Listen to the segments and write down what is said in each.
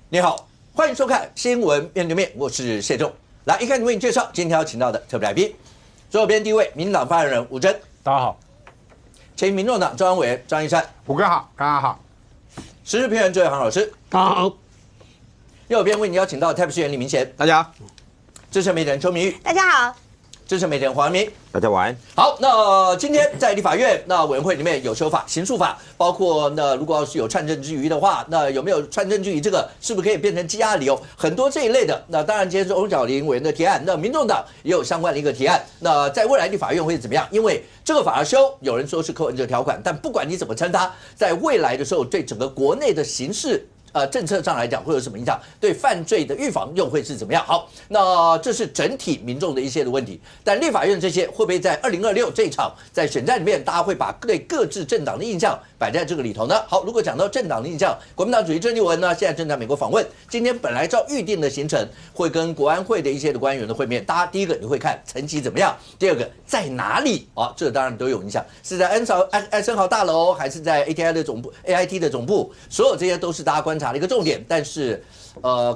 你好，欢迎收看《新闻面对面》，我是谢仲。来，一开始为你介绍今天要请到的特别来宾，左边第一位，民进党发言人吴峥，大家好；前民众党中央委员张一山，虎哥好，大家好；时事评论周伟航老师，大家好；右边为你邀请到台北市议员李明贤，大家好；资深媒体人邱明玉，大家好；资深媒体人黄明，大家晚安。好，那今天在立法院那委员会里面有修法，刑诉法，包括那如果要是有串证之余的话，那有没有串证之余这个是不是可以变成羁押理由？很多这一类的。那当然，今天是翁小玲委员的提案，那民众党也有相关的一个提案。那在未来立法院会怎么样？因为这个法要修，有人说是柯文哲条款，但不管你怎么称它，在未来的时候对整个国内的刑事政策上来讲会有什么影响？对犯罪的预防又会是怎么样？好，那这是整体民众的一些的问题。但立法院这些会不会在2026这一场在选战里面，大家会把对各自政党的印象摆在这个里头呢？好，如果讲到政党的印象，国民党主席郑丽文呢，现在正在美国访问。今天本来照预定的行程，会跟国安会的一些的官员的会面。大家第一个你会看成绩怎么样？第二个在哪里？啊，这当然都有影响，是在安生豪大楼，还是在 AIT 的总部？所有这些都是大家观察的一个重点。但是，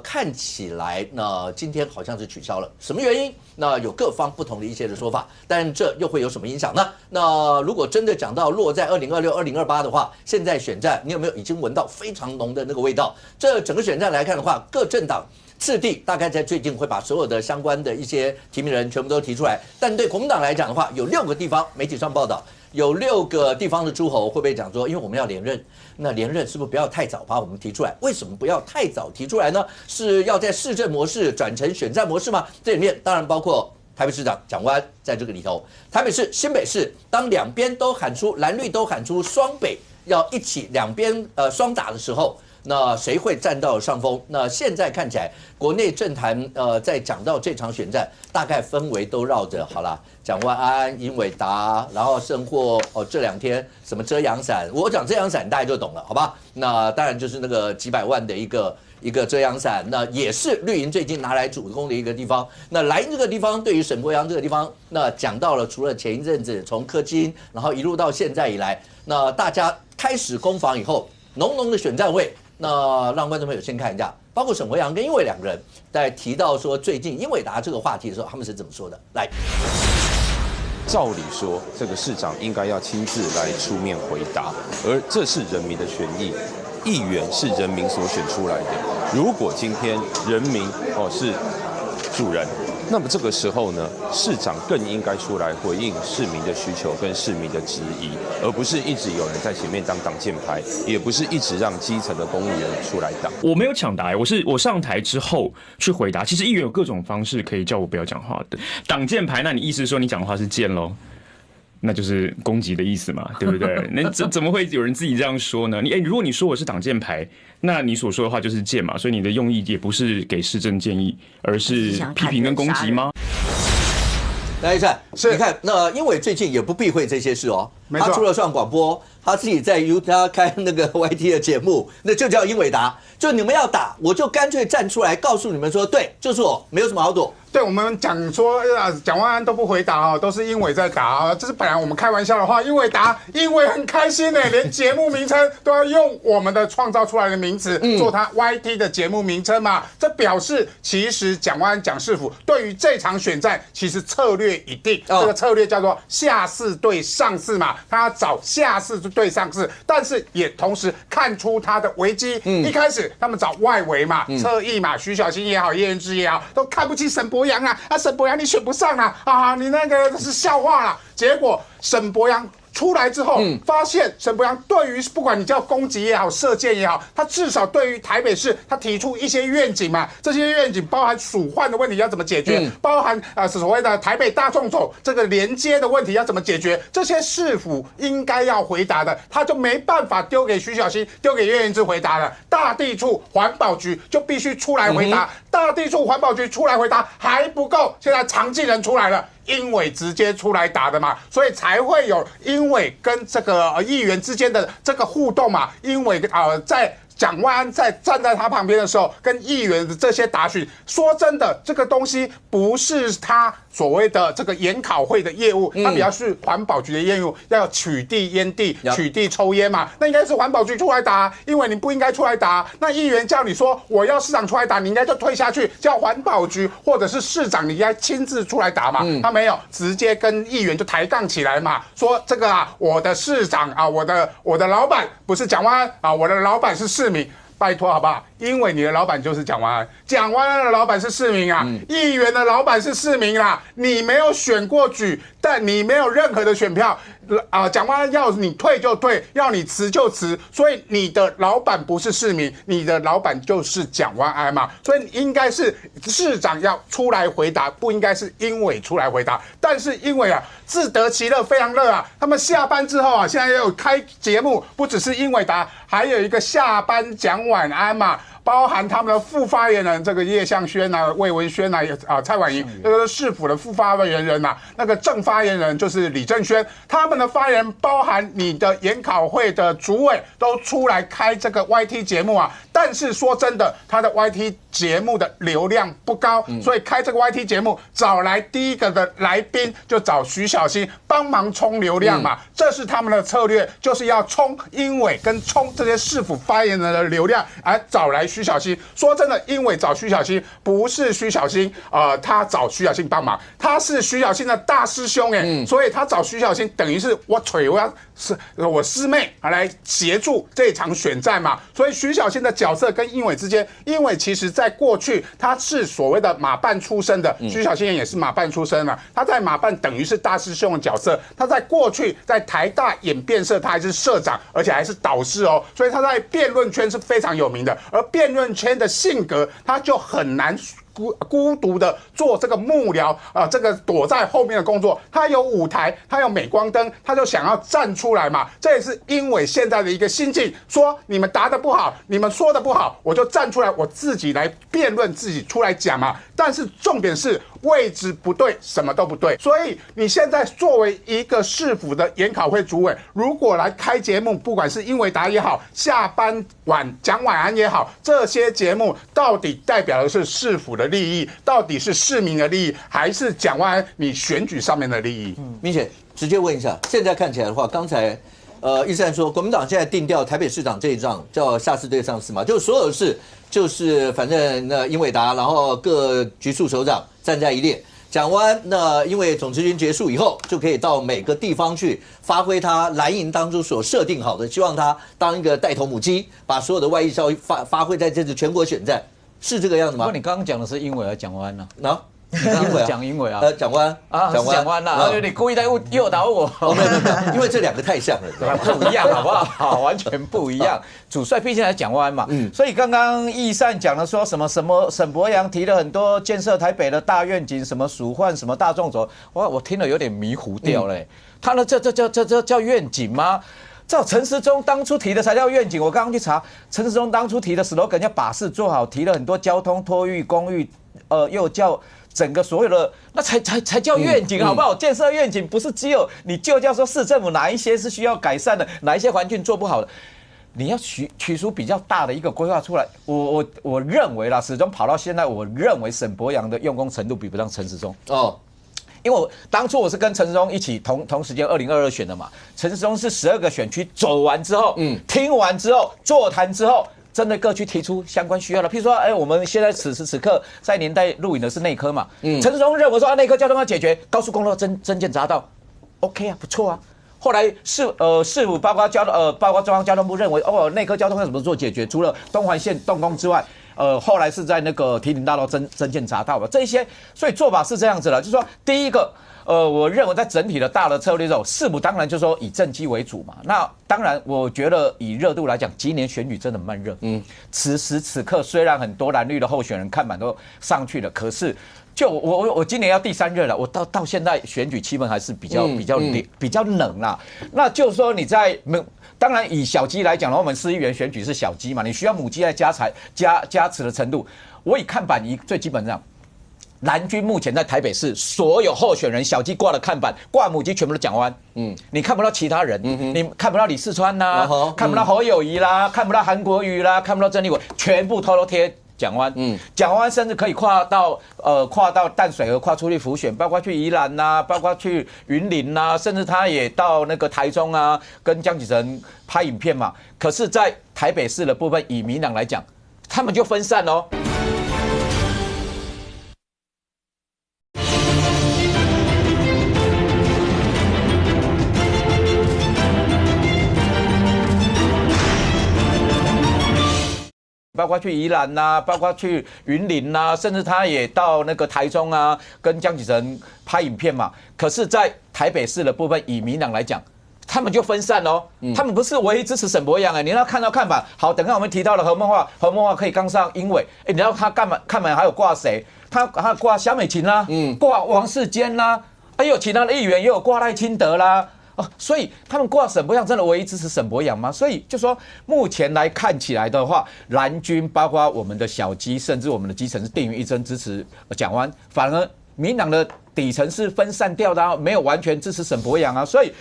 看起来那今天好像是取消了，什么原因？那有各方不同的一些的说法，但这又会有什么影响呢？那如果真的讲到落在2026、2028的话，现在选战你有没有已经闻到非常浓的那个味道？这整个选战来看的话，各政党次第大概在最近会把所有的相关的一些提名人全部都提出来，但对国民党来讲的话，有6个地方媒体上报道。有6个地方的诸侯会不会讲说，因为我们要连任，那连任是不是不要太早把我们提出来？为什么不要太早提出来呢？是要在市政模式转成选战模式吗？这里面当然包括台北市长蒋万安在这个里头，台北市、新北市，当两边都喊出蓝绿都喊出双北要一起两边双打的时候。那谁会占到上风？那现在看起来，国内政坛在讲到这场选战，大概氛围都绕着好啦，蒋万安、尹伟达，然后甚或这2天什么遮阳伞，我讲遮阳伞大家就懂了，好吧？那当然就是那个几百万的一个遮阳伞，那也是绿营最近拿来主攻的一个地方。那莱茵这个地方，对于沈伯洋这个地方，那讲到了，除了前一阵子从柯金，然后一路到现在以来，那大家开始攻防以后，浓浓的选战味。那让观众朋友先看一下，包括沈伯洋跟英伟2个人在提到说最近英伟达这个话题的时候，他们是怎么说的？来，照理说，这个市长应该要亲自来出面回答，而这是人民的权益，议员是人民所选出来的。如果今天人民是主人，那么这个时候呢，市长更应该出来回应市民的需求跟市民的质疑，而不是一直有人在前面当挡箭牌，也不是一直让基层的公务员出来挡。我没有抢答，我上台之后去回答。其实议员有各种方式可以叫我不要讲话的，挡箭牌，那你意思说你讲话是箭喽？那就是攻击的意思嘛，对不对？那怎么会有人自己这样说呢？如果你说我是挡箭牌，那你所说的话就是箭嘛，所以你的用意也不是给市政建议，而是批评跟攻击吗？来一下，你看那英伟最近也不避讳这些事哦，他除了上广播，他自己在他开那个 YT 的节目，那就叫英伟达，就你们要打，我就干脆站出来告诉你们说，对，就是我，没有什么好躲。对我们讲说，蒋万安都不回答啊，都是英伟在答啊。这是本来我们开玩笑的话，英伟答，英伟很开心呢，连节目名称都要用我们的创造出来的名词做他 YT 的节目名称嘛。这表示其实蒋万安、蒋市府对于这场选战其实策略已定，这个策略叫做下士对上士嘛，他要找下士对上士，但是也同时看出他的危机。一开始他们找外围嘛，侧翼嘛，徐小新也好，叶元之也好，都看不起沈伯洋啊，沈伯洋你选不上啊，你那个是笑话啦。结果沈伯洋出来之后，发现沈伯洋对于不管你叫攻击也好、射箭也好，他至少对于台北市他提出一些愿景嘛。这些愿景包含鼠患的问题要怎么解决，包含所谓的台北大众走这个连接的问题要怎么解决，这些市府应该要回答的，他就没办法丢给徐小新、丢给叶元之回答了。大地处环保局就必须出来回答，大地处环保局出来回答还不够，现在常进人出来了。英伟直接出来打的嘛，所以才会有英伟跟这个议员之间的这个互动嘛。英伟在蒋万安站在他旁边的时候，跟议员的这些答询，说真的，这个东西不是他所谓的这个研考会的业务，它比较是环保局的业务，要取缔烟蒂、取缔抽烟嘛，那应该是环保局出来答，因为你不应该出来答。那议员叫你说我要市长出来答，你应该就退下去，叫环保局或者是市长你应该亲自出来答嘛。他没有，直接跟议员就抬杠起来嘛，说这个啊，我的市长啊，我的老板不是蒋万安啊，我的老板是市民。拜托好不好？因为你的老板就是蒋万安，蒋万安的老板是市民啊，议员的老板是市民啦。你没有选过举，但你没有任何的选票啊。蒋万安要你退就退，要你辞就辞，所以你的老板不是市民，你的老板就是蒋万安嘛。所以应该是市长要出来回答，不应该是英伟出来回答。但是英伟啊，自得其乐，非常乐啊。他们下班之后啊，现在也有开节目，不只是英伟达，还有一个下班蒋晚安嘛，包含他们的副发言人这个叶向轩啊、魏文轩啊、蔡婉莹，这个是市府的副发言人呐，那个正发言人就是李正轩，他们的发言包含你的研考会的主委都出来开这个 YT 节目啊。但是说真的，他的 YT 节目的流量不高，所以开这个 YT 节目找来第一个的来宾就找徐小新帮忙冲流量嘛，这是他们的策略，就是要冲英伟跟冲这些市府发言人的流量，而找来徐小新。说真的，英伟找徐小新不是徐小新他找徐小新帮忙，他是徐小新的大师兄所以他找徐小新等于是我师妹来协助这场选战嘛，所以徐小新的角色跟英伟之间，英伟其实在过去他是所谓的马办出身的，徐小新也是马办出身的，他在马办等于是大师兄的角色，他在过去在台大演辩社他还是社长，而且还是导师哦，所以他在辩论圈是非常有名的，而辩论圈的性格他就很难孤独的做这个幕僚这个躲在后面的工作，他有舞台，他有镁光灯，他就想要站出来嘛。这也是英伟现在的一个心境，说你们答得不好，你们说的不好，我就站出来，我自己来辩论，自己出来讲嘛。但是重点是位置不对，什么都不对。所以你现在作为一个市府的研考会主委，如果来开节目，不管是英伟达也好，下班蒋晚安也好，这些节目到底代表的是市府的利益，到底是市民的利益，还是蒋万安你选举上面的利益？明显直接问一下，现在看起来的话，刚才玉山说国民党现在定调台北市长这一仗叫下次对上司嘛，就是所有事就是反正那英伟达，然后各局处首长站在一列。蒋万安那因为总咨询结束以后，就可以到每个地方去发挥他蓝营当初所设定好的，希望他当一个带头母鸡，把所有的外溢效益发挥在这次全国选战，是这个样子吗？不过你刚刚讲的是英伟还是蒋万安呢？英伟讲英伟啊，蒋万安啊，蒋万安呐，你故意在诱导我。没有，因为这两个太像了，不一样，好不好？完全不一样。主帅毕竟还蒋万安嘛，所以刚刚易善讲了说什么沈伯洋提了很多建设台北的大愿景，什么蜀换什么大众走，我听了有点迷糊掉了。他呢，这叫愿景吗？照陈时中当初提的才叫愿景。我刚刚去查，陈时中当初提的 slogan 叫把事做好，提了很多交通、托育、公寓，又叫整个所有的那才叫愿景，好不好？建设愿景不是只有你就叫说市政府哪一些是需要改善的，哪一些环境做不好的，你要取出比较大的一个规划出来。我认为啦，始终跑到现在，我认为沈伯洋的用功程度比不上陈时中哦。因为当初我是跟陈时中一起同时间2022选的嘛，陈时中是12个选区走完之后，听完之后，座谈之后，针对各区提出相关需要的，譬如说，我们现在此时此刻在年代录影的是内科嘛，陈时中认为说内科交通要解决，高速公路增建匝道 ，OK 啊，不错啊。后来市府包括中央交通部认为，内科交通要怎么做解决？除了东环线动工之外。后来是在那个堤顶大道增建匝道吧，这些，所以做法是这样子了，就是说，第一个，我认为在整体的大的策略中，市府当然就是说以政绩为主嘛。那当然，我觉得以热度来讲，今年选举真的慢热。此时此刻，虽然很多蓝绿的候选人看板都上去了，可是就我今年要第3热了，我到现在选举气氛还是比较冷啦。那就是说你在当然，以小鸡来讲的话，我们市议员选举是小鸡嘛，你需要母鸡来加持的程度。我以看板最基本上，蓝军目前在台北市所有候选人小鸡挂的看板、挂母鸡全部都蒋万，你看不到其他人，你看不到李四川呐，看不到侯友宜啦，看不到韩国瑜啦，看不到郑丽文，全部偷偷贴蒋万，蒋万甚至可以跨到淡水河，跨出去浮选，包括去宜兰呐，包括去云林呐，甚至他也到那个台中啊，跟江启臣拍影片嘛。可是，在台北市的部分，以民党来讲，他们就分散哦。包括去宜兰呐，包括去云林呐，甚至他也到那个台中啊，跟江启臣拍影片嘛。可是，在台北市的部分，以民党来讲，他们就分散哦。他们不是唯一支持沈伯洋你要看到看板。好，等下我们提到了何孟华，何孟华可以刚上英伟，你知道他看板还有挂谁？他挂萧美琴啦，挂王世坚啦，还有其他的议员也有挂赖清德啦。所以他们挂沈伯洋真的唯一支持沈伯洋吗？所以就说目前来看起来的话，蓝军包括我们的小鸡，甚至我们的基层是定于一针支持蒋万，反而民党的底层是分散掉的，没有完全支持沈伯洋啊。所以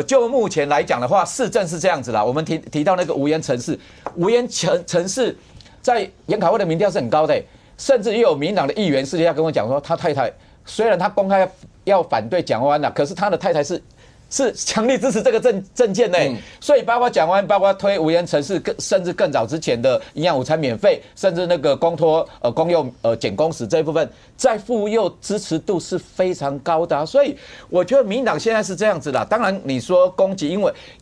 就目前来讲的话，市政是这样子啦。我们提到那个无烟城市，无烟城市在研考会的民调是很高的，甚至也有民党的议员私底下跟我讲说，他太太虽然他公开要反对蒋万可是他的太太是强力支持这个政见呢，所以包括蒋万，包括推无烟城市，甚至更早之前的营养午餐免费，甚至那个公托公幼减工时这一部分，在妇幼支持度是非常高的所以我觉得民党现在是这样子啦。当然你说攻击，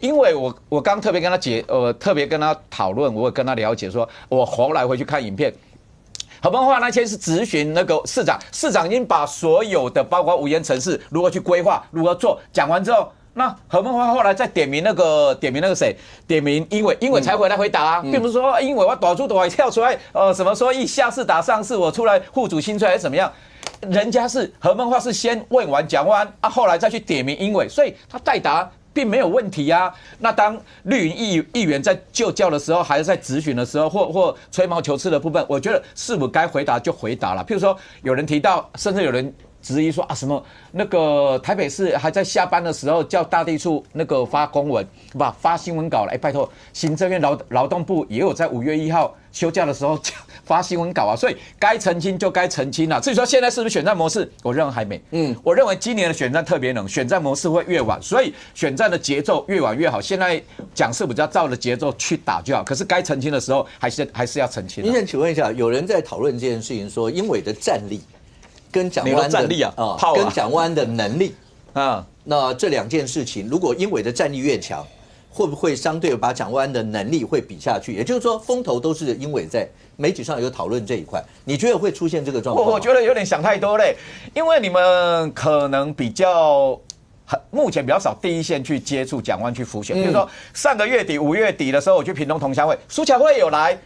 因为我刚特别跟他特别跟他讨论，我也跟他了解说，我后来回去看影片。何孟华那天是质询那个市长已经把所有的包括无烟城市如何去规划、如何做讲完之后，那何孟华后来再点名那个谁，点名英伟才回来回答并不是说英伟我打出头跳出来，什么说下市打上市，我出来护主心脆还是怎么样？人家是何孟华是先问完蒋万后来再去点名英伟，所以他代答并没有问题啊。那当绿营议员在就教的时候，还是在质询的时候，或吹毛求疵的部分，我觉得是否该回答就回答了。譬如说，有人提到，甚至有人质疑说什么那个台北市还在下班的时候叫大地处那个发公文，发新闻稿了。拜托，行政院劳动部也有在5月1号休假的时候发新闻稿所以该澄清就该澄清至于说现在是不是选战模式，我认为还没。我认为今年的选战特别冷，选战模式会越晚，所以选战的节奏越晚越好。现在讲是比较照着节奏去打就好，可是该澄清的时候还是要澄清。您想请问一下，有人在讨论这件事情，说英伟的战力跟蒋万的战力跟蒋万的能力那这两件事情，如果英伟的战力越强，会不会相对把蒋万的能力会比下去？也就是说，风头都是英伟在媒体上有讨论这一块，你觉得会出现这个状况吗？我觉得有点想太多嘞，因为你们可能目前比较少第一线去接触蒋万去浮选，比如说上个月底5月底的时候，我去屏东同乡会，苏巧慧有来。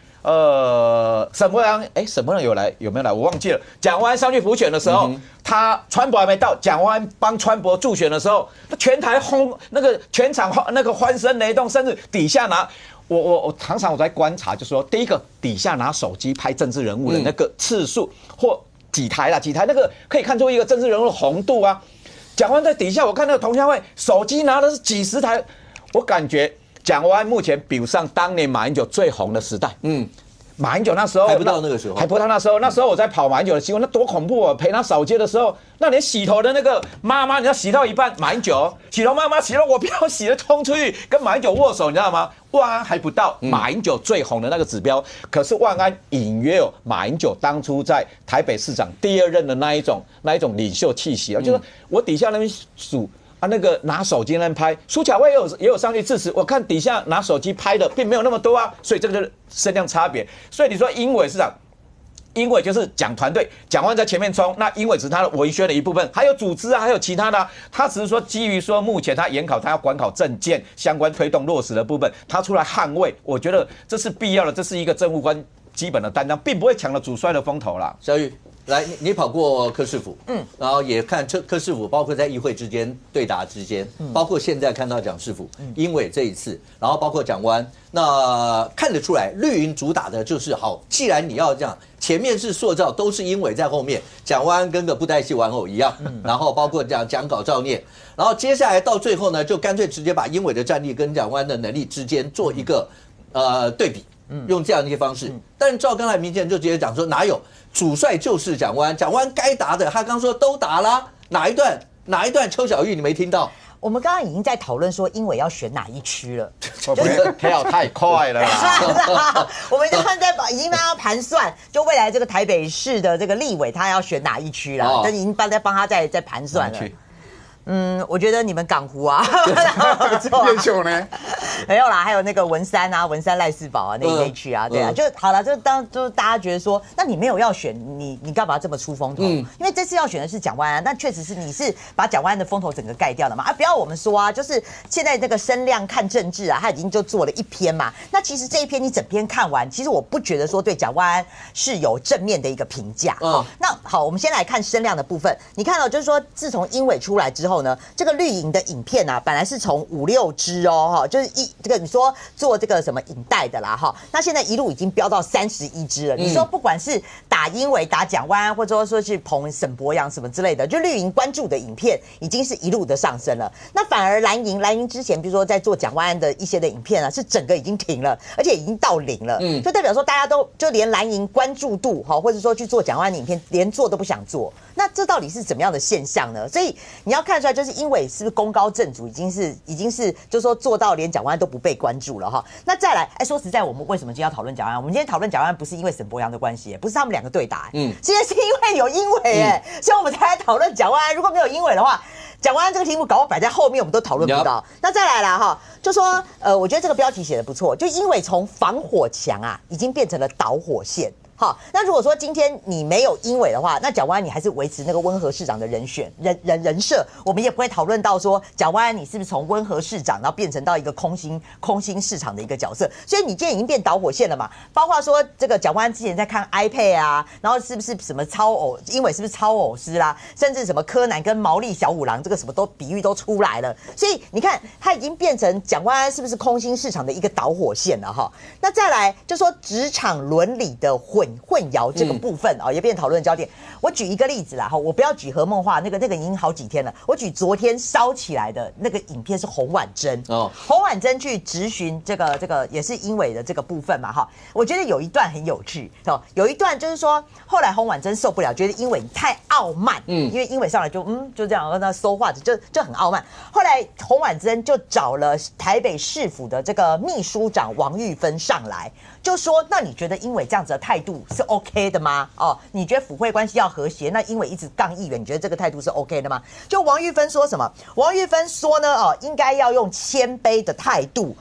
沈伯洋，沈伯洋有没有来？我忘记了。蒋万安上去辅选的时候，他川博还没到，蒋万安帮川博助选的时候，全台那个全场那个欢声雷动，甚至底下拿我常常在观察，就说第一个底下拿手机拍政治人物的那个次数或几台那个可以看出一个政治人物的红度啊。蒋万在底下，我看那个同乡会手机拿的是几十台，我感觉。蒋万安目前比不上当年马英九最红的时代。马英九那时候还不到那个时候，还不到那时候。那时候我在跑马英九的新闻，那多恐怖啊！陪他扫街的时候，那连洗头的那个妈妈，你要洗到一半，马英九洗头妈妈洗了，我不要洗了，冲出去跟马英九握手，你知道吗？万安还不到马英九最红的那个指标，可是万安隐约有马英九当初在台北市长第2任的那一种领袖气息就是我底下那边数。那个拿手机那边拍，苏巧慧也有上去支持。我看底下拿手机拍的并没有那么多所以这个就是声量差别。所以你说英伟市长，英伟就是讲团队，蒋万在前面冲，那英伟只是他的文宣的一部分，还有组织还有其他的他只是说基于说目前他研考，他要管考政见相关推动落实的部分，他出来捍卫，我觉得这是必要的，这是一个政务官基本的担当，并不会抢了主帅的风头啦。小雨。来，你跑过柯市府，然后也看柯市府，包括在议会之间对答之间，包括现在看到蒋市府，因为这一次，然后包括蒋万，那看得出来，绿营主打的就是好，既然你要这样，前面是塑造都是英伟在后面，蒋万跟个布袋戏玩偶一样，然后包括讲稿照念，然后接下来到最后呢，就干脆直接把英伟的战力跟蒋万的能力之间做一个对比。用这样的一些方式，但是赵刚才明显就直接讲说哪有主帅就是蒋万，蒋万该答的他刚说都答啦，哪一段邱小玉你没听到？我们刚刚已经在讨论说英伟要选哪一区了，会不会跳太快了啦？我们刚刚已经要盘算，就未来这个台北市的这个立委他要选哪一区了，但已经在帮他在盘算了。我觉得你们港湖啊，叶秀呢？没有啦，还有那个文山啊，文山赖世宝啊，那一区啊，对啊，就好了。就大家觉得说，那你没有要选，你干嘛这么出风头？因为这次要选的是蒋万安，那确实是你是把蒋万安的风头整个盖掉了嘛？不要我们说啊，就是现在这个声量看政治啊，他已经就做了一篇嘛。那其实这一篇你整篇看完，其实我不觉得说对蒋万安是有正面的一个评价。那好，我们先来看声量的部分。你看到就是说，自从英伟出来之后呢，这个绿营的影片啊，本来是从5、6支哦，就是这个你说做这个什么影带的啦哈，那现在一路已经飙到31支了。你说不管是打英伟、打蒋万安，或者说是捧沈伯洋什么之类的，就绿营关注的影片已经是一路的上升了。那反而蓝营之前，比如说在做蒋万安的一些的影片啊，是整个已经停了，而且已经到0了。就代表说大家都就连蓝营关注度哈，或者说去做蒋万安的影片，连做都不想做。那这到底是怎么样的现象呢？所以你要看出来，就是英伟是不是功高震主，已经是，就是说做到连蒋万安都不被关注了哈。那再来，说实在，我们为什么今天要讨论蒋万安？我们今天讨论蒋万安不是因为沈伯洋的关系，不是他们两个对打，今天是因为有英伟所以我们才来讨论蒋万安。如果没有英伟的话，蒋万安这个题目搞不好摆在后面，我们都讨论不到。那再来啦哈，就说我觉得这个标题写得不错，就英伟从防火墙啊，已经变成了导火线。好，那如果说今天你没有英伟的话，那蒋万安你还是维持那个温和市长的人设，我们也不会讨论到说蒋万安你是不是从温和市长然后变成到一个空心市场的一个角色，所以你今天已经变导火线了嘛？包括说这个蒋万安之前在看 iPad 啊，然后是不是什么超偶，英伟是不是超偶师啦，甚至什么柯南跟毛利小五郎这个什么都比喻都出来了，所以你看他已经变成蒋万安是不是空心市场的一个导火线了哈？那再来就说职场伦理的混淆这个部分也变成讨论焦点。我举一个例子啦，我不要举何梦话，那个已经好几天了。我举昨天烧起来的那个影片是洪婉珍洪婉珍去质询这个也是英伟的这个部分嘛哈。我觉得有一段很有趣有一段就是说后来洪婉珍受不了，觉得英伟太傲慢，因为英伟上来就这样那说话就很傲慢。后来洪婉珍就找了台北市府的这个秘书长王玉芬上来，就说那你觉得英伟这样子的态度是 OK 的吗？你觉得府会关系要和谐，那英伟一直杠议员，你觉得这个态度是 OK 的吗？就王玉芬说什么？王玉芬说呢，应该要用谦卑的态度，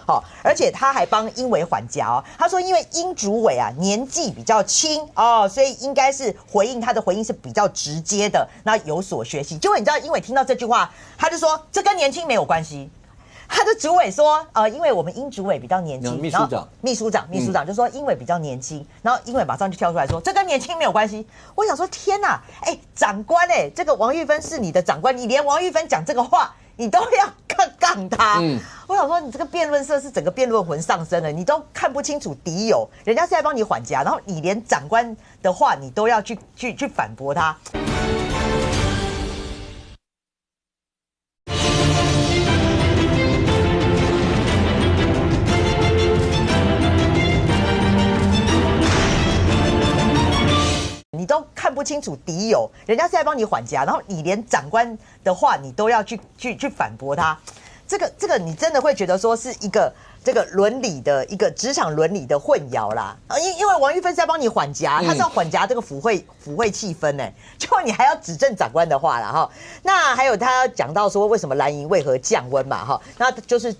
而且他还帮英伟缓颊他说因为英主委啊年纪比较轻所以应该是他的回应是比较直接的，那有所学习。结果你知道英伟听到这句话，他就说这跟年轻没有关系。他的主委说，因为我们英主委比较年轻，秘书长就说英伟比较年轻，然后英伟马上就跳出来说，这跟年轻没有关系。我想说，天哪，长官这个王玉芬是你的长官，你连王玉芬讲这个话，你都要杠他。我想说，你这个辩论社是整个辩论魂上升了，你都看不清楚敌友，人家是在帮你缓颊，然后你连长官的话你都要去反驳他。你都看不清楚敌友，人家是在帮你缓颊，然后你连长官的话你都要去反驳他，这个你真的会觉得说是一个这个伦理的一个职场伦理的混淆啦。因为王玉芬是在帮你缓颊，他是要缓颊这个府会气氛结果你还要指正长官的话啦哈。那还有他讲到说为什么蓝营为何降温嘛哈，那就是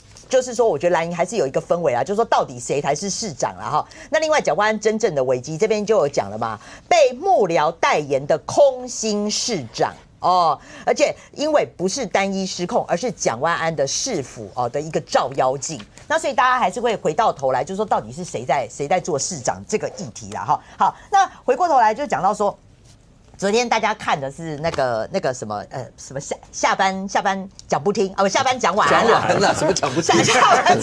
说，我觉得蓝营还是有一个氛围就是说到底谁才是市长啦哈。那另外蒋万安真正的危机这边就有讲了嘛，被幕僚代言的空心市长而且因为不是单一失控，而是蒋万安的市府的一个照妖镜。那所以大家还是会回到头来，就是说到底是谁在做市长这个议题啦哈。好，那回过头来就讲到说，昨天大家看的是那个什么下班讲不听啊，不下班讲晚安啦，什么讲不听？下班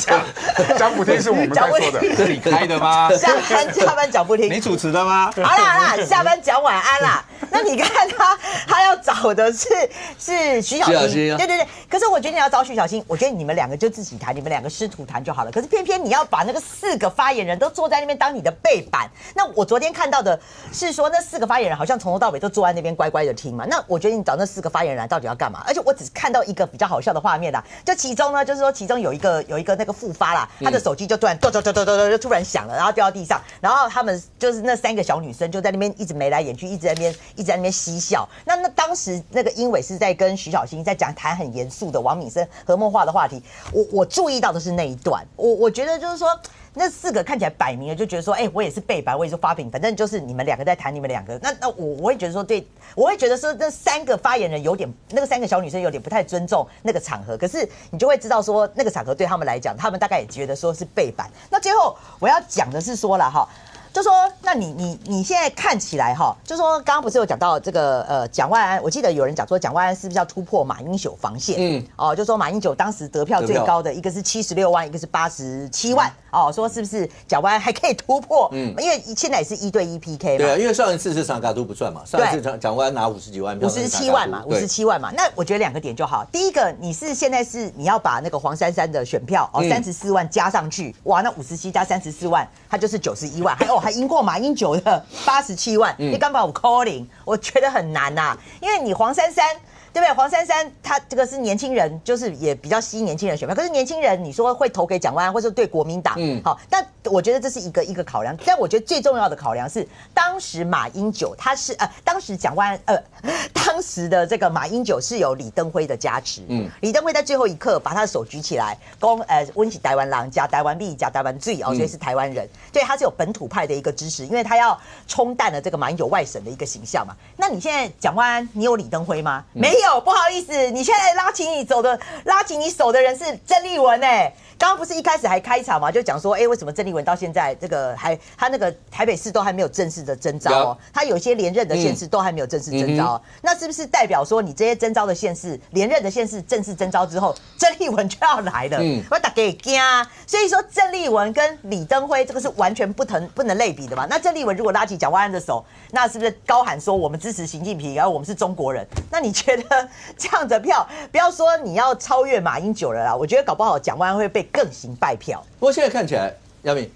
讲不听是我们在说的，是你开的吗？下班讲不听，你主持的吗？好啦，下班讲晚安啦。那你看他要找的是徐小新，对。可是我觉得你要找徐小新，我觉得你们两个就自己谈，你们两个师徒谈就好了。可是偏偏你要把那个4个发言人都坐在那边当你的背板。那我昨天看到的是说，那4个发言人好像从头到尾都坐在那边乖乖的听嘛。那我觉得你找那4个发言人到底要干嘛？而且我只看到一个比较好笑的画面啦，就其中呢，就是说其中有一个那个副发啦，他的手机就突然就突然响了，然后掉到地上，然后他们就是那3个小女生就在那边一直眉来眼去，一直在那边嬉笑。那当时那个英伟是在跟徐小新在谈很严肃的王敏生何梦话的话题。我注意到的是那一段，我觉得就是说。那4个看起来摆明了就觉得说，我也是背板，我也是花瓶，反正就是你们两个在谈你们两个。那我会觉得说，对，我会觉得说那3个发言人有点，那个3个小女生有点不太尊重那个场合。可是你就会知道说，那个场合对他们来讲，他们大概也觉得说是背板。那最后我要讲的是说了哈。就说，那你现在看起来哈，就说刚刚不是有讲到这个蒋万安，我记得有人讲说蒋万安是不是要突破马英九防线？就说马英九当时得票最高的一个是76万，一个是87万，说是不是蒋万安还可以突破？因为现在也是1对1 PK 嘛。对啊，因为上一次是萨卡都不算嘛，上一次蒋万安拿50几万票，57万嘛，57万嘛。那我觉得2个点就好。第一个，现在是你要把那个黄珊珊的选票34万加上去，哇，那57加34万，它就是91万，还赢过马英九的87万，你敢把我 calling？ 我觉得很难呐，因为你黄珊珊。对不对？黄珊珊她这个是年轻人，就是也比较吸引年轻人选票。可是年轻人，你说会投给蒋万安，或者对国民党，好，但我觉得这是一个考量。但我觉得最重要的考量是，当时马英九他是当时蒋万安当时的这个马英九是有李登辉的加持，李登辉在最后一刻把他的手举起来，温起台湾狼加台湾币加台湾罪所以是台湾人，对，他是有本土派的一个支持，因为他要冲淡了这个马英九外省的一个形象嘛。那你现在蒋万安，你有李登辉吗？没有，不好意思，你现在拉起你手的人是郑丽文刚刚不是一开始还开场嘛，就讲说，为什么郑丽文到现在这个他那个台北市都还没有正式的征召他有些连任的县市都还没有正式征召那是不是代表说你这些征召的县市、连任的县市正式征召之后，郑丽文就要来了？我大家惊啊！所以说郑丽文跟李登辉这个是完全不能类比的嘛。那郑丽文如果拉起蒋万安的手，那是不是高喊说我们支持习近平，然后我们是中国人？那你觉得这样的票，不要说你要超越马英九了啦，我觉得搞不好蒋万安会被更行败票。不过现在看起来，亚敏，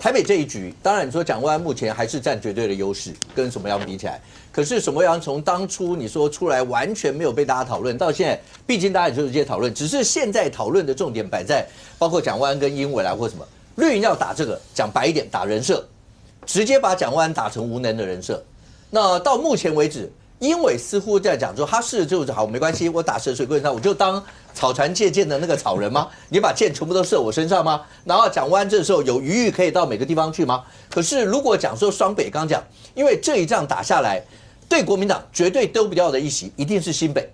台北这一局，当然你说蒋万安目前还是占绝对的优势，跟沈博洋比起来。可是沈博洋从当初你说出来完全没有被大家讨论，到现在，毕竟大家也就是这些讨论，只是现在讨论的重点摆在包括蒋万安跟英伟来或什么，绿营要打这个，讲白一点，打人设，直接把蒋万安打成无能的人设。那到目前为止。英伟似乎在讲说，他是就是好没关系，我打蛇水棍上，我就当草船借箭的那个草人吗？你把箭全部都射我身上吗？然后蒋万安这时候有余裕可以到每个地方去吗？可是如果讲说双北，刚讲，因为这一仗打下来，对国民党绝对丢不掉的一席一定是新北。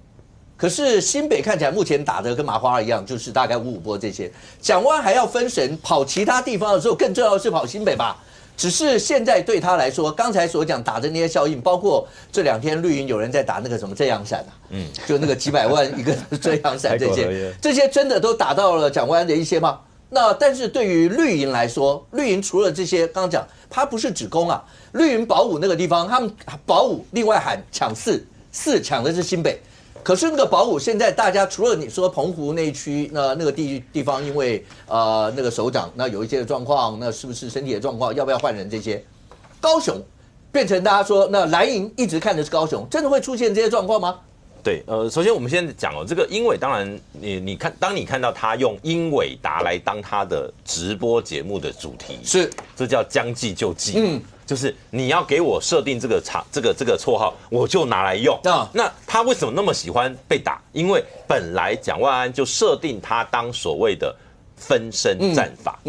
可是新北看起来目前打的跟麻花一样，就是大概55波这些。蒋万安还要分神跑其他地方的时候，更重要的是跑新北吧。只是现在对他来说，刚才所讲打的那些效应，包括这2天绿营有人在打那个什么遮阳伞就那个几百万一个遮阳伞这些真的都打到了蒋万安的一些吗？那但是对于绿营来说，绿营除了这些，刚刚讲他不是只攻啊，绿营保五那个地方，他们保五另外喊抢4抢的是新北。可是那个保五现在大家除了你说澎湖那一区，那个地方因为那个首长那有一些的状况，那是不是身体的状况，要不要换人这些？高雄变成大家说那蓝营一直看的是高雄，真的会出现这些状况吗？对，首先我们先讲这个英伟，当然你看，当你看到他用英伟达来当他的直播节目的主题，是这叫将计就计，就是你要给我设定这个绰号，我就拿来用。那他为什么那么喜欢被打？因为本来蒋万安就设定他当所谓的分身战法，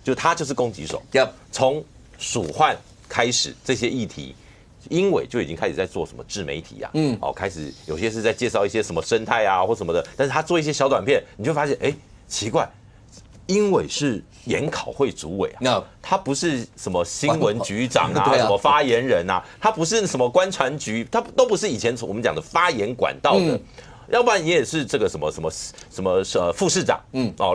就他就是攻击手。从蜀汉开始，这些议题，英伟就已经开始在做什么自媒体开始有些是在介绍一些什么生态啊或什么的，但是他做一些小短片，你就发现，奇怪。英委是研考会主委啊，他不是什么新闻局长啊，对啊什么发言人啊，他不是什么观传局，他都不是以前我们讲的发言管道的。要不然你也是这个什么副市长，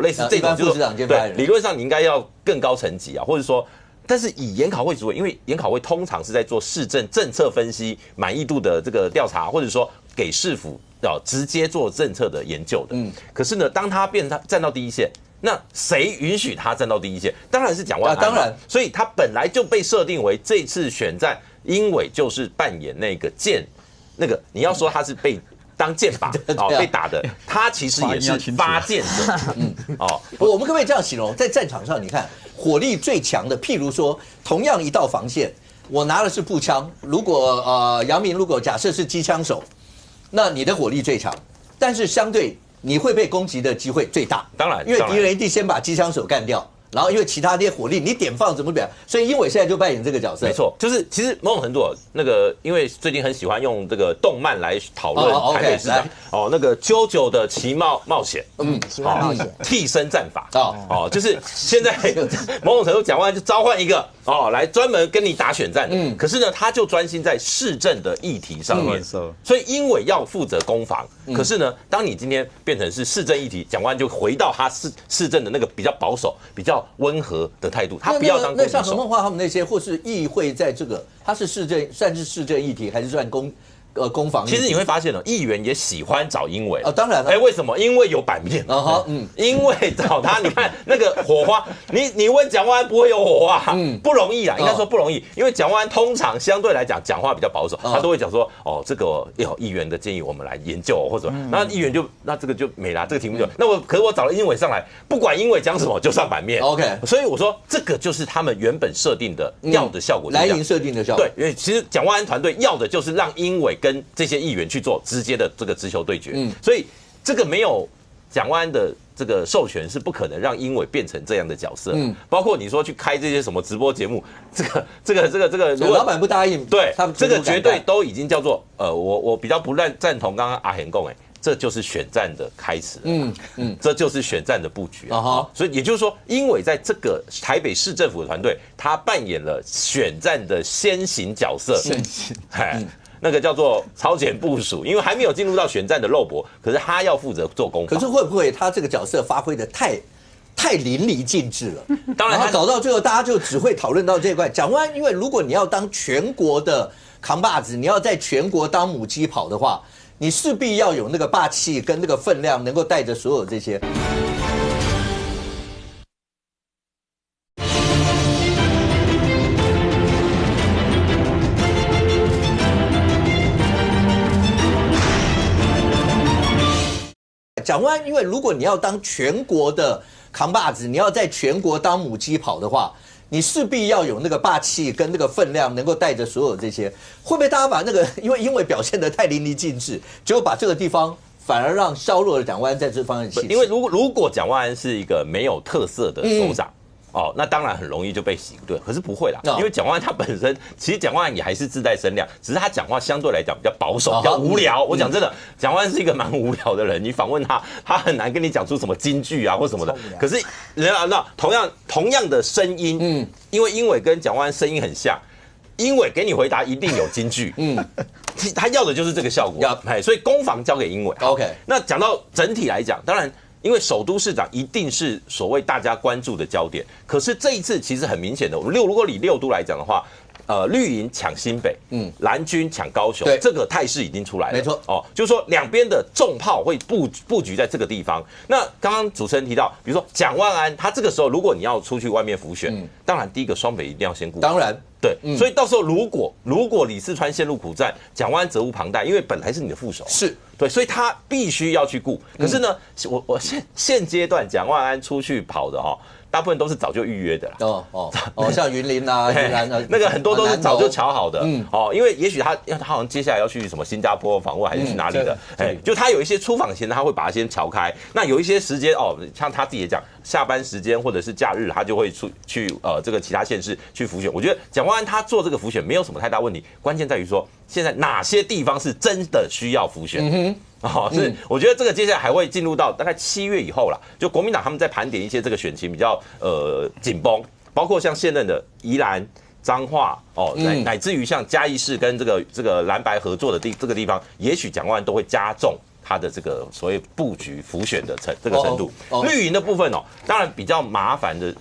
类似这种，副市长兼发言人，对，理论上你应该要更高层级啊，或者说。但是以研考会主委，因为研考会通常是在做市政政策分析、满意度的这个调查，或者说给市府直接做政策的研究的。可是呢，当他站到第一线，那谁允许他站到第一线？当然是蒋万安，当然，所以他本来就被设定为这次选战，英委就是扮演那个你要说他是被当箭靶被打的，他其实也是发箭者。我们可不可以这样形容？在战场上，你看火力最强的，譬如说，同样一道防线，我拿的是步枪，如果杨明如果假设是机枪手，那你的火力最强，但是相对你会被攻击的机会最大。当然，因为敌人一定先把机枪手干掉。然后因为其他那些火力你点放怎么表，所以英伟现在就扮演这个角色。没错，就是其实某种程度因为最近很喜欢用这个动漫来讨论台北市长那个JoJo的奇妙冒险，奇妙冒险替身战法就是现在某种程度蒋万安就召唤一个来专门跟你打选战的，可是呢他就专心在市政的议题上面，所以英伟要负责攻防，可是呢当你今天变成是市政议题，蒋万安就回到他市政的那个比较保守、比较温和的态度，他不要当攻击手。那像何孟华他们那些，或是议会在这个，他是算是市政议题，还是算攻防？其实你会发现议员也喜欢找英委当然了，为什么？因为有版面因为找他，你看那个火花，你问蒋万安不会有火花，不容易啦，应该说不容易，因为蒋万安通常相对来讲讲话比较保守，他都会讲说这个有议员的建议我们来研究或者那议员那这个就没啦，这个题目就可是我找了英委上来，不管英委讲什么就上版面 ，OK， 所以我说这个就是他们原本设定的要的效果，蓝营设定的效果，对，因为其实蒋万安团队要的就是让英委跟这些议员去做直接的这个直球对决，所以这个没有蒋万安的这个授权是不可能让英委变成这样的角色，包括你说去开这些什么直播节目，这个，如果老板不答应，对，这个绝对都已经叫做我比较不赞同刚刚阿贤讲这就是选战的开始，这就是选战的布局所以也就是说，英委在这个台北市政府的团队，他扮演了选战的先行角色，那个叫做超前部署，因为还没有进入到选战的肉搏，可是他要负责做攻防。可是会不会他这个角色发挥的太淋漓尽致了？当然，他搞到最后，大家就只会讨论到这一块。蒋万安，因为如果你要当全国的扛把子，你要在全国当母鸡跑的话，你势必要有那个霸气跟那个分量，能够带着所有这些。蒋万安，因为如果你要当全国的扛把子，你要在全国当母鸡跑的话，你势必要有那个霸气跟那个分量，能够带着所有这些。会不会大家把那个因为表现得太淋漓尽致，结果把这个地方反而让削弱了蒋万安在这方面的气势？因为如果蒋万安是一个没有特色的首长。那当然很容易就被洗对，可是不会啦，因为蒋万安他本身，其实蒋万安也还是自带声量，只是他讲话相对来讲比较保守，比较无聊。我讲真的，蒋万安是一个蛮无聊的人，你访问他，他很难跟你讲出什么金句啊或什么的。可是那同样的声音，因为英委跟蒋万安声音很像，英委给你回答一定有金句，他要的就是这个效果，所以攻防交给英委。OK， 那讲到整体来讲，当然。因为首都市长一定是所谓大家关注的焦点，可是这一次其实很明显的，如果以6都来讲的话，绿营抢新北，蓝军抢高雄，这个态势已经出来了，没错就是说两边的重炮会布局在这个地方。那刚刚主持人提到，比如说蒋万安，他这个时候如果你要出去外面辅选，当然第一个双北一定要先顾，当然。对，所以到时候如果李四川陷入苦战，蒋万安责无旁贷，因为本来是你的副手，是对，所以他必须要去顾。可是呢，我现阶段蒋万安出去跑的大部分都是早就预约的啦。像云林啊、宜兰啊，那个很多都是早就瞧好的。因为也许他好像接下来要去什么新加坡访问，还是去哪里的？就他有一些出访前，他会把它先瞧开。那有一些时间像他自己也讲，下班时间或者是假日，他就会去这个其他县市去辅选。我觉得蒋万安他做这个辅选没有什么太大问题，关键在于说现在哪些地方是真的需要辅选？是我觉得这个接下来还会进入到大概7月以后啦，就国民党他们在盘点一些这个选情比较紧绷，包括像现任的宜兰、彰化乃至于像嘉义市跟这个蓝白合作的这个地方，也许蒋万安都会加重他的这个所谓布局辅选的这个程度。绿营的部分当然比较麻烦的。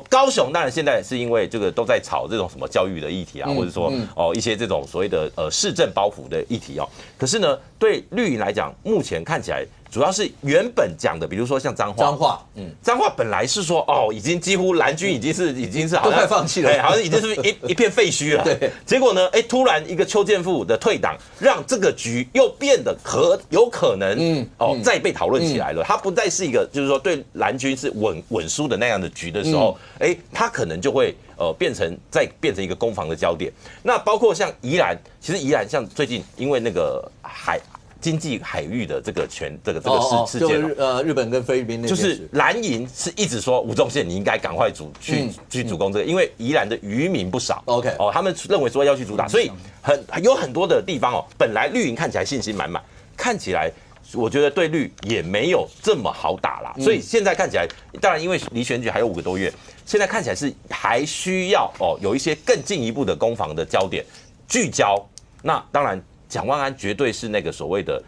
高雄当然现在是因为这个都在炒这种什么教育的议题啊，或者说一些这种所谓的市政包袱的议题可是呢，对绿营来讲，目前看起来主要是原本讲的，比如说像彰化，彰化本来是说已经几乎蓝军已经是好像都快放弃了，好像已经是一片废墟了。对，结果呢，突然一个邱建富的退党，让这个局又变得有可能再被讨论起来了。它不再是一个就是说对蓝军是稳输的那样的局的时候，它可能就会变成一个攻防的焦点。那包括像宜兰，其实宜兰像最近因为那个经济海域的这个事件，日本跟菲律宾那就是蓝营是一直说吴宗宪你应该赶快去主攻这个，因为宜兰的渔民不少 ，OK， 他们认为说要去主打，所以有很多的地方本来绿营看起来信心满满，看起来我觉得对绿也没有这么好打啦，所以现在看起来，当然因为离选举还有5个多月，现在看起来是还需要有一些更进一步的攻防的焦点聚焦，那当然。蒋万安绝对是那个所谓的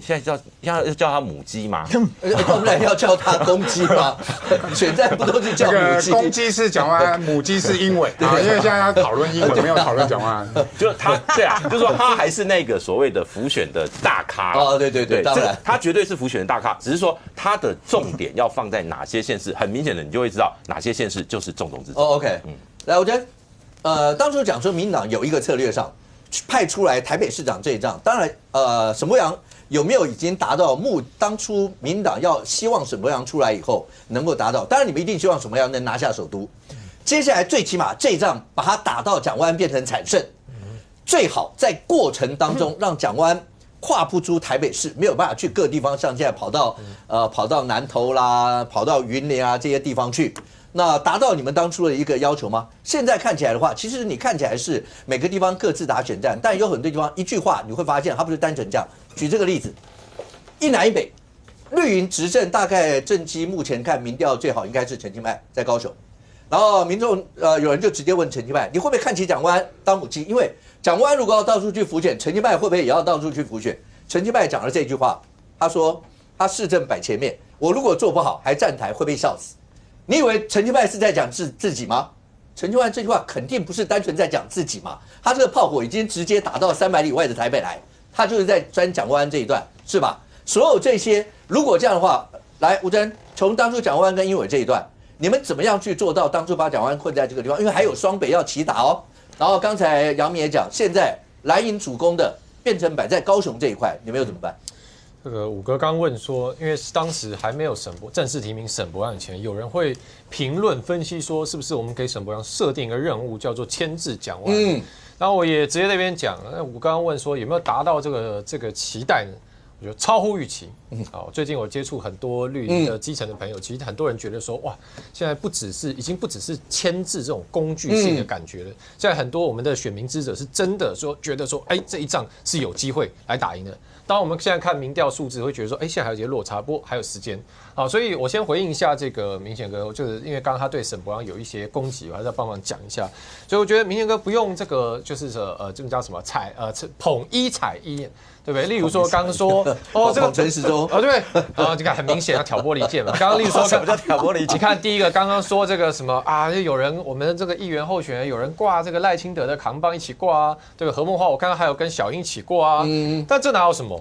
现在要叫他母鸡吗？我们要叫他公鸡吗？选战不都是叫母鸡？公鸡是蒋万安，母鸡是英伟啊，因为现在要讨论英伟，没有讨论蒋万安。就是他，对啊，就是说他还是那个所谓的辅选的大咖。对，当然他绝对是辅选的大咖，只是说他的重点要放在哪些县市，很明显的你就会知道哪些县市就是重中之重。OK，来，我觉得当初讲说民进党有一个策略上。派出来台北市长这一仗，当然，沈伯洋有没有已经达到当初民进党希望沈伯洋出来以后能够达到？当然，你们一定希望沈伯洋能拿下首都。接下来最起码这一仗把他打到蒋万安变成惨胜，最好在过程当中让蒋万安跨不出台北市，没有办法去各地方，像现在跑到南投啦，跑到云林啊这些地方去。那达到你们当初的一个要求吗？现在看起来的话，其实你看起来是每个地方各自打选战，但有很多地方一句话你会发现它不是单纯这样。举这个例子，一南一北，绿营执政大概政绩目前看民调最好应该是陈其迈在高雄，然后民众有人就直接问陈其迈，你会不会看起蒋万安当母鸡？因为蒋万安如果要到处去辅选，陈其迈会不会也要到处去辅选？陈其迈讲了这句话，他说他市政摆前面，我如果做不好还站台会被笑死。你以为陈其迈是在讲自己吗？陈其迈这句话肯定不是单纯在讲自己嘛，他这个炮火已经直接打到300里外的台北来，他就是在钻蒋万安这一段，是吧？所有这些，如果这样的话，来吴峥，从当初蒋万安跟英伟这一段，你们怎么样去做到当初把蒋万安困在这个地方？因为还有双北要齐打哦。然后刚才杨明也讲，现在蓝营主攻的变成摆在高雄这一块，你们又怎么办？这个武哥刚问说，因为当时还没有正式提名沈伯洋以前，有人会评论分析说，是不是我们给沈伯洋设定一个任务，叫做牵制蒋万安？然后我也直接在那边讲，我刚刚问说有没有达到这个期待呢？我觉得超乎预期。最近我接触很多绿营的基层的朋友，其实很多人觉得说，哇，现在已经不只是牵制这种工具性的感觉了。现在很多我们的选民支持者是真的说，觉得说，这一仗是有机会来打赢的。当我们现在看民调数字，会觉得说，现在还有一些落差，不过还有时间。好，所以我先回应一下这个明显哥，就是因为刚刚他对沈伯洋有一些攻击，我还是要帮忙讲一下。所以我觉得明显哥不用这个，就是这个叫什么捧一踩一，对不对？例如说刚刚说这个陈时中对，这个很明显要挑拨离间嘛。刚刚例如说什么叫挑拨离间？你看第一个刚刚说这个什么啊，有人我们的这个议员候选人有人挂这个赖清德的扛棒一起挂啊，这个何孟华我刚刚还有跟小英一起挂啊，但这哪有什么？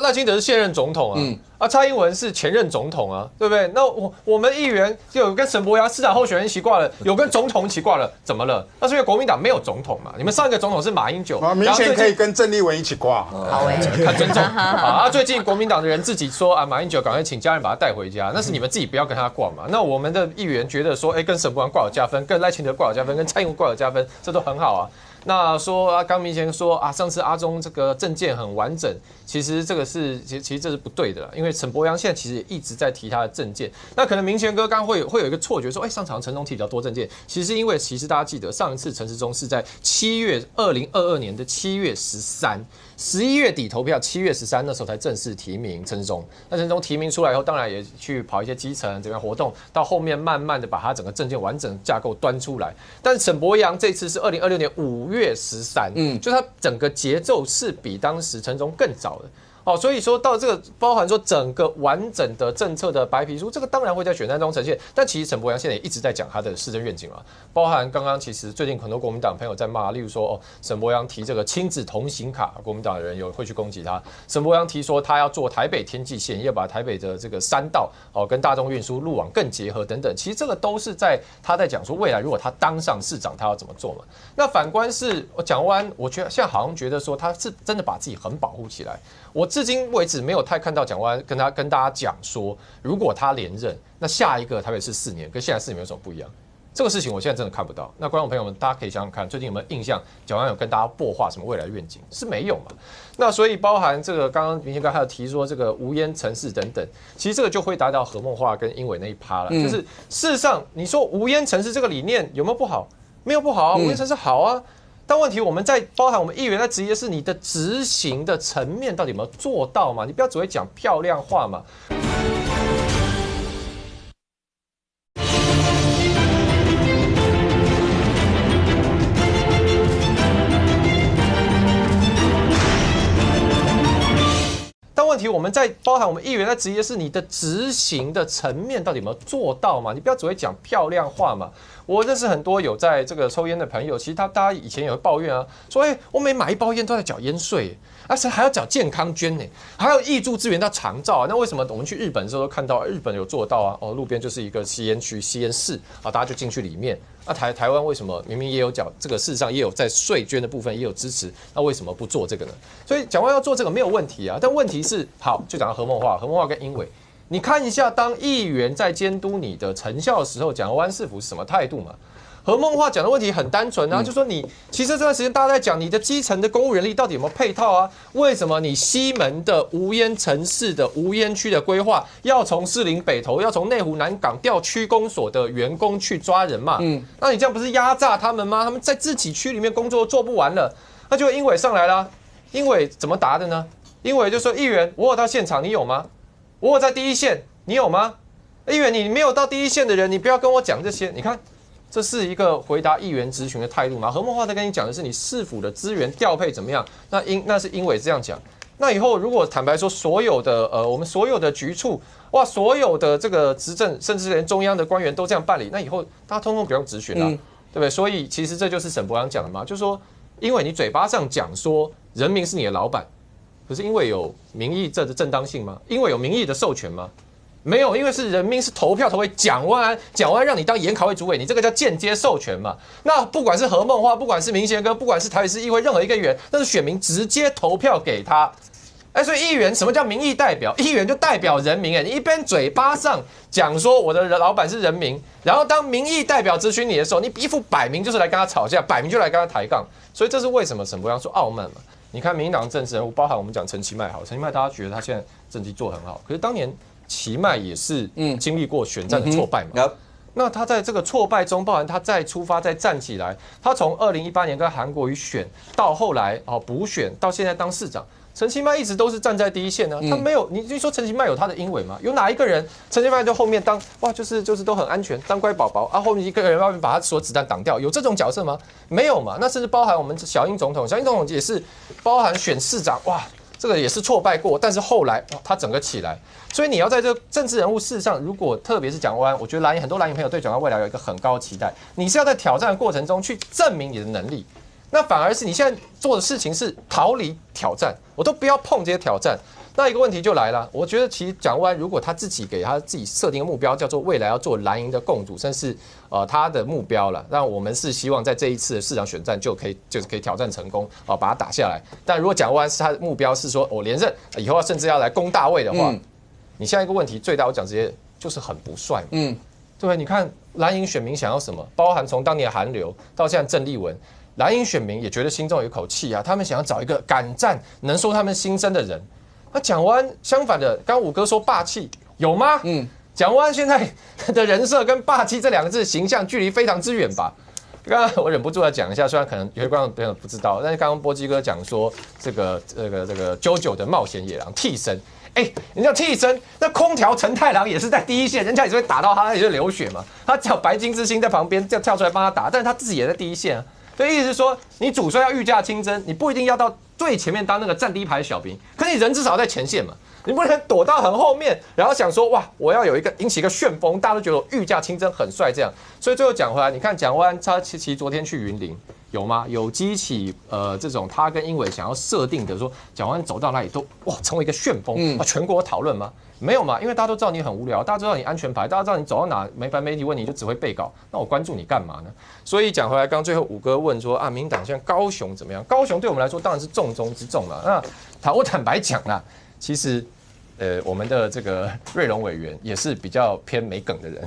赖清德是现任总统啊，蔡英文是前任总统啊，对不对？那我们议员就有跟沈伯洋市长候选人一起挂了，有跟总统一起挂了，怎么了？那是因为国民党没有总统嘛？你们上一个总统是马英九，明显可以跟郑丽文一起挂。好看尊重啊！最近国民党的人自己说马英九赶快请家人把他带回家，那是你们自己不要跟他挂嘛。那我们的议员觉得说，跟沈伯洋挂有加分，跟赖清德挂有加分，跟蔡英文挂有加分，这都很好啊。那说啊，刚明贤说啊，上次阿中这个政见很完整，其实这个是其实这是不对的啦，因为陈柏惟现在其实也一直在提他的政见。那可能明贤哥刚会有一个错觉说，上场陈总提比较多政见，其实是因为其实大家记得上一次陈时中是在2022年的7月13，11月底投票，7月13那时候才正式提名陈时中。那陈时中提名出来以后，当然也去跑一些基层怎么样活动，到后面慢慢的把他整个政见完整架构端出来。但是沈伯洋这次是2026年5月13，就他整个节奏是比当时陈时中更早的。所以说到这个包含说整个完整的政策的白皮书，这个当然会在选战中呈现。但其实陈柏惟现在也一直在讲他的施政愿景嘛，包含刚刚其实最近很多国民党朋友在骂，例如说沈柏惟提这个亲子同行卡，国民党的人会去攻击他。沈柏惟提说他要做台北天际线，要把台北的这个山道跟大众运输路网更结合等等。其实这个都是他在讲说未来如果他当上市长他要怎么做嘛。那反观是蒋万安，我觉得现在好像觉得说他是真的把自己很保护起来。我至今为止没有太看到蒋万安跟大家讲说，如果他连任，那下一个台北市4年跟现在4年有什么不一样？这个事情我现在真的看不到。那观众朋友们，大家可以想想看，最近有没有印象，蒋万安有跟大家擘画什么未来愿景？是没有嘛？那所以包含这个刚刚明贤哥还有提说这个无烟城市等等，其实这个就回答到何孟华跟英伟那一趴了。就是事实上，你说无烟城市这个理念有没有不好？没有不好啊，无烟城市好啊。但问题我们在包含我们议员在质疑的是你的执行的层面到底有没有做到嘛？你不要只会讲漂亮话嘛。但问题我们在包含我们议员在质疑的是你的执行的层面到底有没有做到嘛？你不要只会讲漂亮话嘛。我认识很多有在这个抽烟的朋友，其实大家以前也会抱怨啊，说我每买一包烟都在缴烟税，而且还要缴健康捐呢，还要挹注资源到长照啊。那为什么我们去日本的时候都看到日本有做到啊？路边就是一个吸烟区、吸烟室啊，大家就进去里面。那台湾为什么明明也有缴这个，事实上也有在税捐的部分也有支持，那为什么不做这个呢？所以蒋万安要做这个没有问题啊，但问题是好，就讲到何孟华跟英伟。你看一下，当议员在监督你的成效的时候，蒋万安市府是什么态度嘛？何孟华讲的问题很单纯啊，就说你其实这段时间大家在讲你的基层的公务人力到底有没有配套啊？为什么你西门的无烟城市的无烟区的规划要从士林北投，要从内湖南港调区公所的员工去抓人嘛？那你这样不是压榨他们吗？他们在自己区里面工作做不完了，那就英伟上来了。英伟怎么答的呢？英伟就说：议员，我有到现场，你有吗？我有在第一线，你有吗？议员，你没有到第一线的人，你不要跟我讲这些。你看，这是一个回答议员质询的态度吗？何孟华在跟你讲的是你市府的资源调配怎么样？那是英伟这样讲。那以后如果坦白说，所有的我们所有的局处，哇，所有的这个执政，甚至连中央的官员都这样办理，那以后大家通通不用质询了，对不对？所以其实这就是沈伯洋讲的嘛，就是说，因为你嘴巴上讲说人民是你的老板。可是因为有民意这的正当性吗？因为有民意的授权吗？没有，因为是人民是投票投给蒋万安让你当研考会主委，你这个叫间接授权嘛。那不管是何孟华，不管是明贤哥，不管是台北市议会任何一个议员，那是选民直接投票给他。所以议员什么叫民意代表？议员就代表人民。你一边嘴巴上讲说我的老板是人民，然后当民意代表咨询你的时候，你一副摆明就是来跟他吵架，摆明就来跟他抬杠。所以这是为什么沈伯洋说傲慢嘛。你看民进党政治人物，包含我们讲陈其迈好，陈其迈大家觉得他现在政绩做得很好，可是当年其迈也是经历过选战的挫败嘛。那他在这个挫败中，包含他再出发再站起来，他从2018年跟韩国瑜选到后来补选，到现在当市长。陈其迈一直都是站在第一线呢，他没有，你说陈其迈有他的英伟吗？有哪一个人陈其迈就后面当哇，就是都很安全，当乖宝宝啊，后面一个人要把他所有子弹挡掉，有这种角色吗？没有嘛。那甚至包含我们小英总统也是包含选市长哇，这个也是挫败过，但是后来他整个起来。所以你要在这个政治人物事实上，如果特别是蒋万安，我觉得很多蓝营朋友对蒋万安未来有一个很高的期待，你是要在挑战的过程中去证明你的能力。那反而是你现在做的事情是逃离挑战，我都不要碰这些挑战。那一个问题就来了，我觉得其实蒋万安如果他自己给他自己设定的目标，叫做未来要做蓝营的共主，甚至他的目标了。那我们是希望在这一次的市长选战就是可以挑战成功把它打下来。但如果蒋万安是他的目标是说我连任以后甚至要来攻大位的话，你现在一个问题最大，我讲直接就是很不帅嘛。对，你看蓝营选民想要什么？包含从当年韩流到现在郑丽文。蓝营选民也觉得心中有一口气啊，他们想要找一个敢战、能说他们心声的人。那蒋万安相反的，刚刚武哥说霸气，有吗？蒋万安现在的人设跟霸气这2个字形象距离非常之远吧？刚刚我忍不住要讲一下，虽然可能有些观众朋友不知道，但是刚刚波基哥讲说这个JoJo的冒险野狼替身，人家替身，那空调陈太郎也是在第一线，人家也是会打到他，也是流血嘛。他叫白金之星在旁边跳出来帮他打，但是他自己也在第一线啊。所以意思是说，你主帅要御驾亲征，你不一定要到最前面当那个站第一排的小兵，可是你人至少在前线嘛。你不能躲到很后面，然后想说哇，我要有一个引起一个旋风，大家都觉得我御驾亲征很帅这样。所以最后讲回来，你看蒋万安他其实昨天去云林有吗？有激起这种他跟英伟想要设定的说蒋万安走到哪里都哇成为一个旋风，全国讨论吗？没有嘛，因为大家都知道你很无聊，大家知道你安全牌，大家知道你走到哪没烦媒体问你就只会背稿，那我关注你干嘛呢？所以讲回来，刚最后武哥问说啊，民党现在高雄怎么样？高雄对我们来说当然是重中之重了。那我坦白讲啦，其实。我们的这个瑞隆委员也是比较偏没梗的人，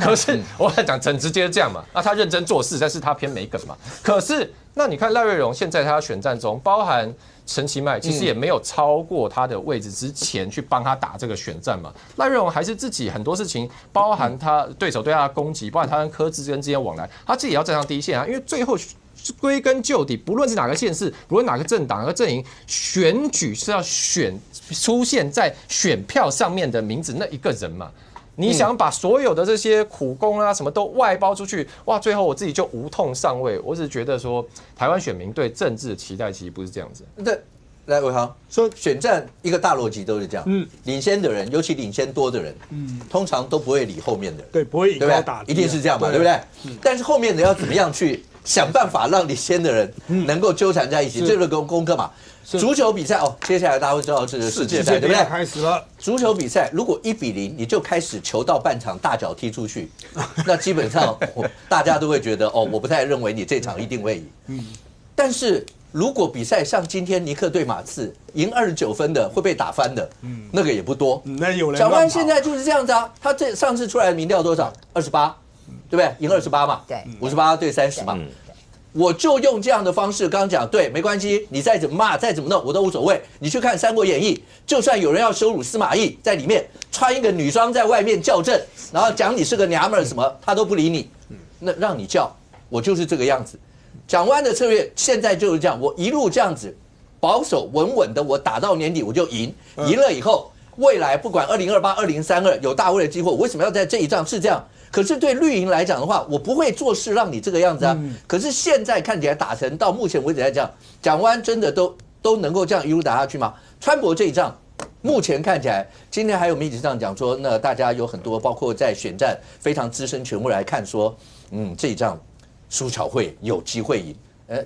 可是我讲很直接这样嘛，他认真做事，但是他偏没梗嘛。可是那你看赖瑞隆现在他选战中，包含陈其迈，其实也没有超过他的位置之前去帮他打这个选战嘛。赖瑞隆还是自己很多事情，包含他对手对他的攻击，包含他跟柯志恩之间往来，他自己也要站上第一线啊，因为最后。归根究底，不论是哪个县市，不论哪个政党、哪个阵营，选举是要出现在选票上面的名字那一个人嘛。你想把所有的这些苦工啊什么都外包出去，哇，最后我自己就无痛上位。我只是觉得说，台湾选民对政治的期待其实不是这样子。对，来伟航说，选战一个大逻辑都是这样，领先的人，尤其领先多的人，通常都不会理后面的人，对，不会以高打低，一定是这样嘛，对不对？但是后面的要怎么样去？想办法让领先的人能够纠缠在一起，这个功课嘛。足球比赛接下来大家会知道是世界赛，对不对？开始了。足球比赛如果1-0，你就开始球到半场大脚踢出去，那基本上大家都会觉得我不太认为你这场一定会赢。但是如果比赛像今天尼克对马刺赢29分的会被打翻的，那个也不多。那有人。蒋万安现在就是这样子啊，他这上次出来的民调多少？28。对不对？赢28嘛，对，58对30嘛。我就用这样的方式，刚刚讲对，没关系，你再怎么骂，再怎么弄，我都无所谓。你去看《三国演义》，就算有人要羞辱司马懿，在里面穿一个女装在外面叫阵，然后讲你是个娘们儿什么，他都不理你。那让你叫，我就是这个样子。蒋万安的策略现在就是这样，我一路这样子保守稳稳的，我打到年底我就赢，赢了以后，未来不管2028、2032有大位的机会，我为什么要在这一仗是这样？可是对绿营来讲的话，我不会做事让你这个样子啊。可是现在看起来打成到目前为止来讲，蒋万安真的都能够这样一路打下去吗？川博这一仗，目前看起来，今天还有媒体上讲说，那大家有很多包括在选战非常资深权威来看说，这一仗苏巧慧有机会赢。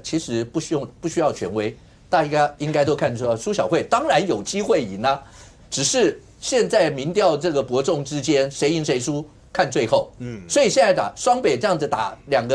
其实不需要权威，大家应该都看出苏巧慧当然有机会赢啊，只是现在民调这个伯仲之间谁赢谁输。看最后，所以现在打双北这样子打两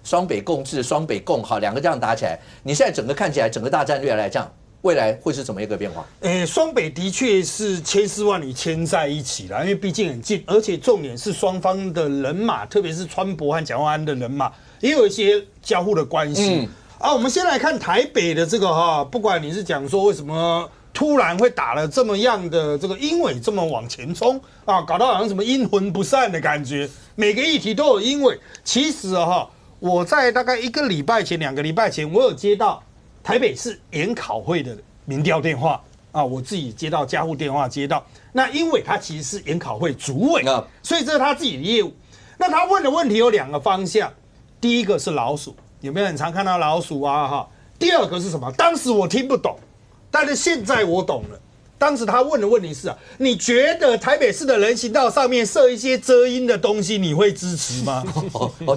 双北共治、双北共好，2个这样打起来，你现在整个看起来整个大战略来讲，未来会是怎么一个变化？双北的确是千丝万缕牵在一起了，因为毕竟很近，而且重点是双方的人马，特别是川博和蒋万安的人马，也有一些交互的关系。我们先来看台北的这个不管你是讲说为什么。突然会打了这么样的这个英伟这么往前冲搞到好像什么阴魂不散的感觉，每个议题都有英伟。其实我在大概1个礼拜前、2个礼拜前，我有接到台北市研考会的民调电话我自己接到家户电话接到。那英伟他其实是研考会主委，所以这是他自己的业务。那他问的问题有2个方向，第一个是老鼠，有没有很常看到老鼠第二个是什么？当时我听不懂。但是现在我懂了，当时他问的问题是你觉得台北市的人行道上面设一些遮阴的东西，你会支持吗？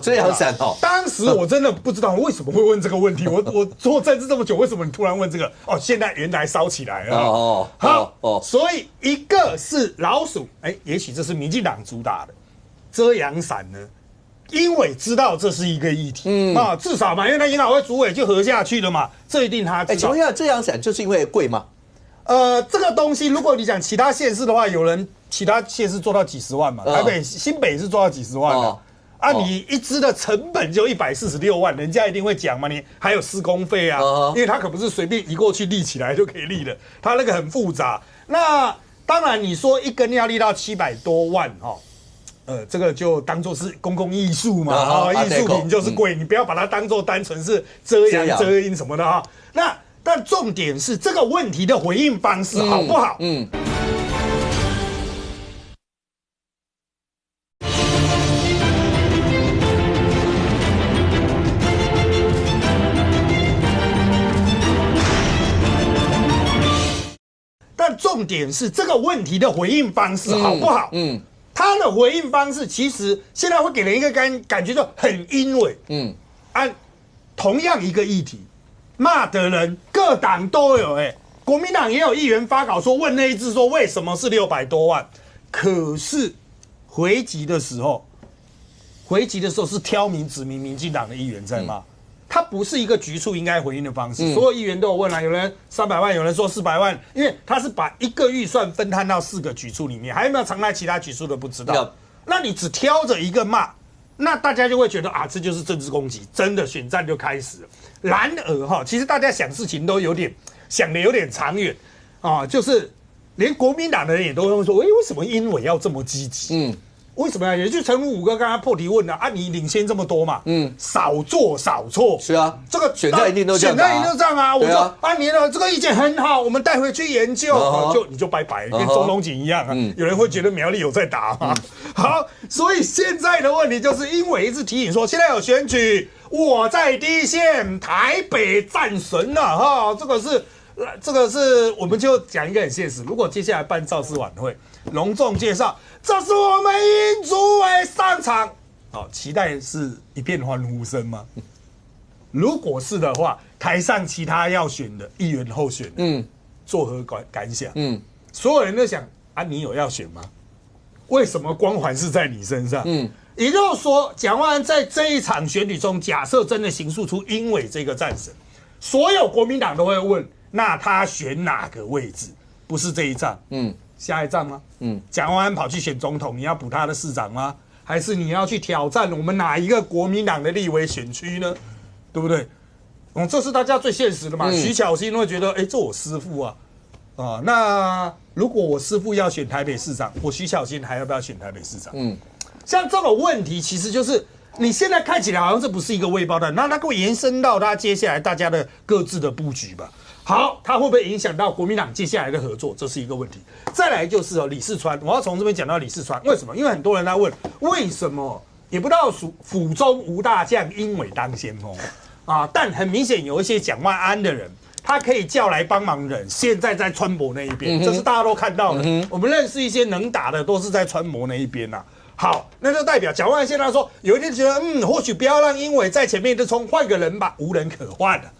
这样闪当时我真的不知道为什么会问这个问题。我做政治这么久，为什么你突然问这个？现在原来烧起来了。所以一个是老鼠，也许这是民进党主打的遮阳伞呢。英伟知道这是一个议题，至少嘛，因为他研考会主委就合下去了嘛，这一定他知道。请问一下，遮阳伞就是因为贵吗？这个东西如果你讲其他县市的话，有人其他县市做到几十万嘛，台北、新北是做到几十万的。啊，你一支的成本就146万，人家一定会讲嘛，你还有施工费啊，因为他可不是随便移过去立起来就可以立的，他那个很复杂。那当然你说一根要立到700多万这个就当做是公共艺术嘛，艺术品就是贵，你不要把它当做单纯是遮阳遮阴什么的哈。那但重点是这个问题的回应方式好不好？但重点是这个问题的回应方式好不好？他的回应方式其实现在会给人一个感觉就很阴伪。按同样一个议题，骂的人各党都有，国民党也有议员发稿说问那一次说为什么是600多万，可是回击的时候是挑明指明民进党的议员在骂。它不是一个局处应该回应的方式，所有议员都有问啊，有人300万，有人说400万，因为他是把一个预算分摊到4个局处里面，还有没有藏在其他局处都不知道。那你只挑着一个骂，那大家就会觉得啊，这就是政治攻击，真的选战就开始了。然而其实大家想事情都想的有点长远啊，就是连国民党的人也都会说，为什么英委要这么积极？为什么呀？也就陈武哥刚刚破题问了啊，你领先这么多嘛，少做少错，是啊，这个选战一定都这样，啊。我说啊，你的这个意见很好，我们带回去研究，你就拜拜，跟中龙锦一样啊。有人会觉得苗栗有在打嘛？好，所以现在的问题就是因为一直提醒说，现在有选举，我在第一线，台北战神了哈，这个是我们就讲一个很现实，如果接下来办造势晚会，隆重介绍，这是我们殷主委上场，期待是一片欢呼声吗？如果是的话，台上其他要选的议员候选人，作何感想？所有人都想啊，你有要选吗？为什么光环是在你身上？也就是说，蒋万安在这一场选举中，假设真的形塑出英委这个战神，所有国民党都会问，那他选哪个位置？不是这一仗，下一仗吗？蒋万安跑去选总统，你要补他的市长吗？还是你要去挑战我们哪一个国民党的立委选区呢？对不对？这是大家最现实的嘛。徐巧芯会觉得，这我师父啊，那如果我师父要选台北市长，我徐巧芯还要不要选台北市长？像这种问题，其实就是你现在看起来好像这不是一个未爆弹，那会延伸到他接下来大家的各自的布局吧。好，它会不会影响到国民党接下来的合作？这是一个问题。再来就是李四川，我要从这边讲到李四川，为什么？因为很多人在问，为什么也不到府中无大将，英委当先锋但很明显有一些蒋万安的人，他可以叫来帮忙的人，现在在川博那一边，这是大家都看到的。我们认识一些能打的，都是在川博那一边呐。好，那就代表蒋万安现在说，有一天觉得，或许不要让英委在前面就冲，换个人吧，无人可换了。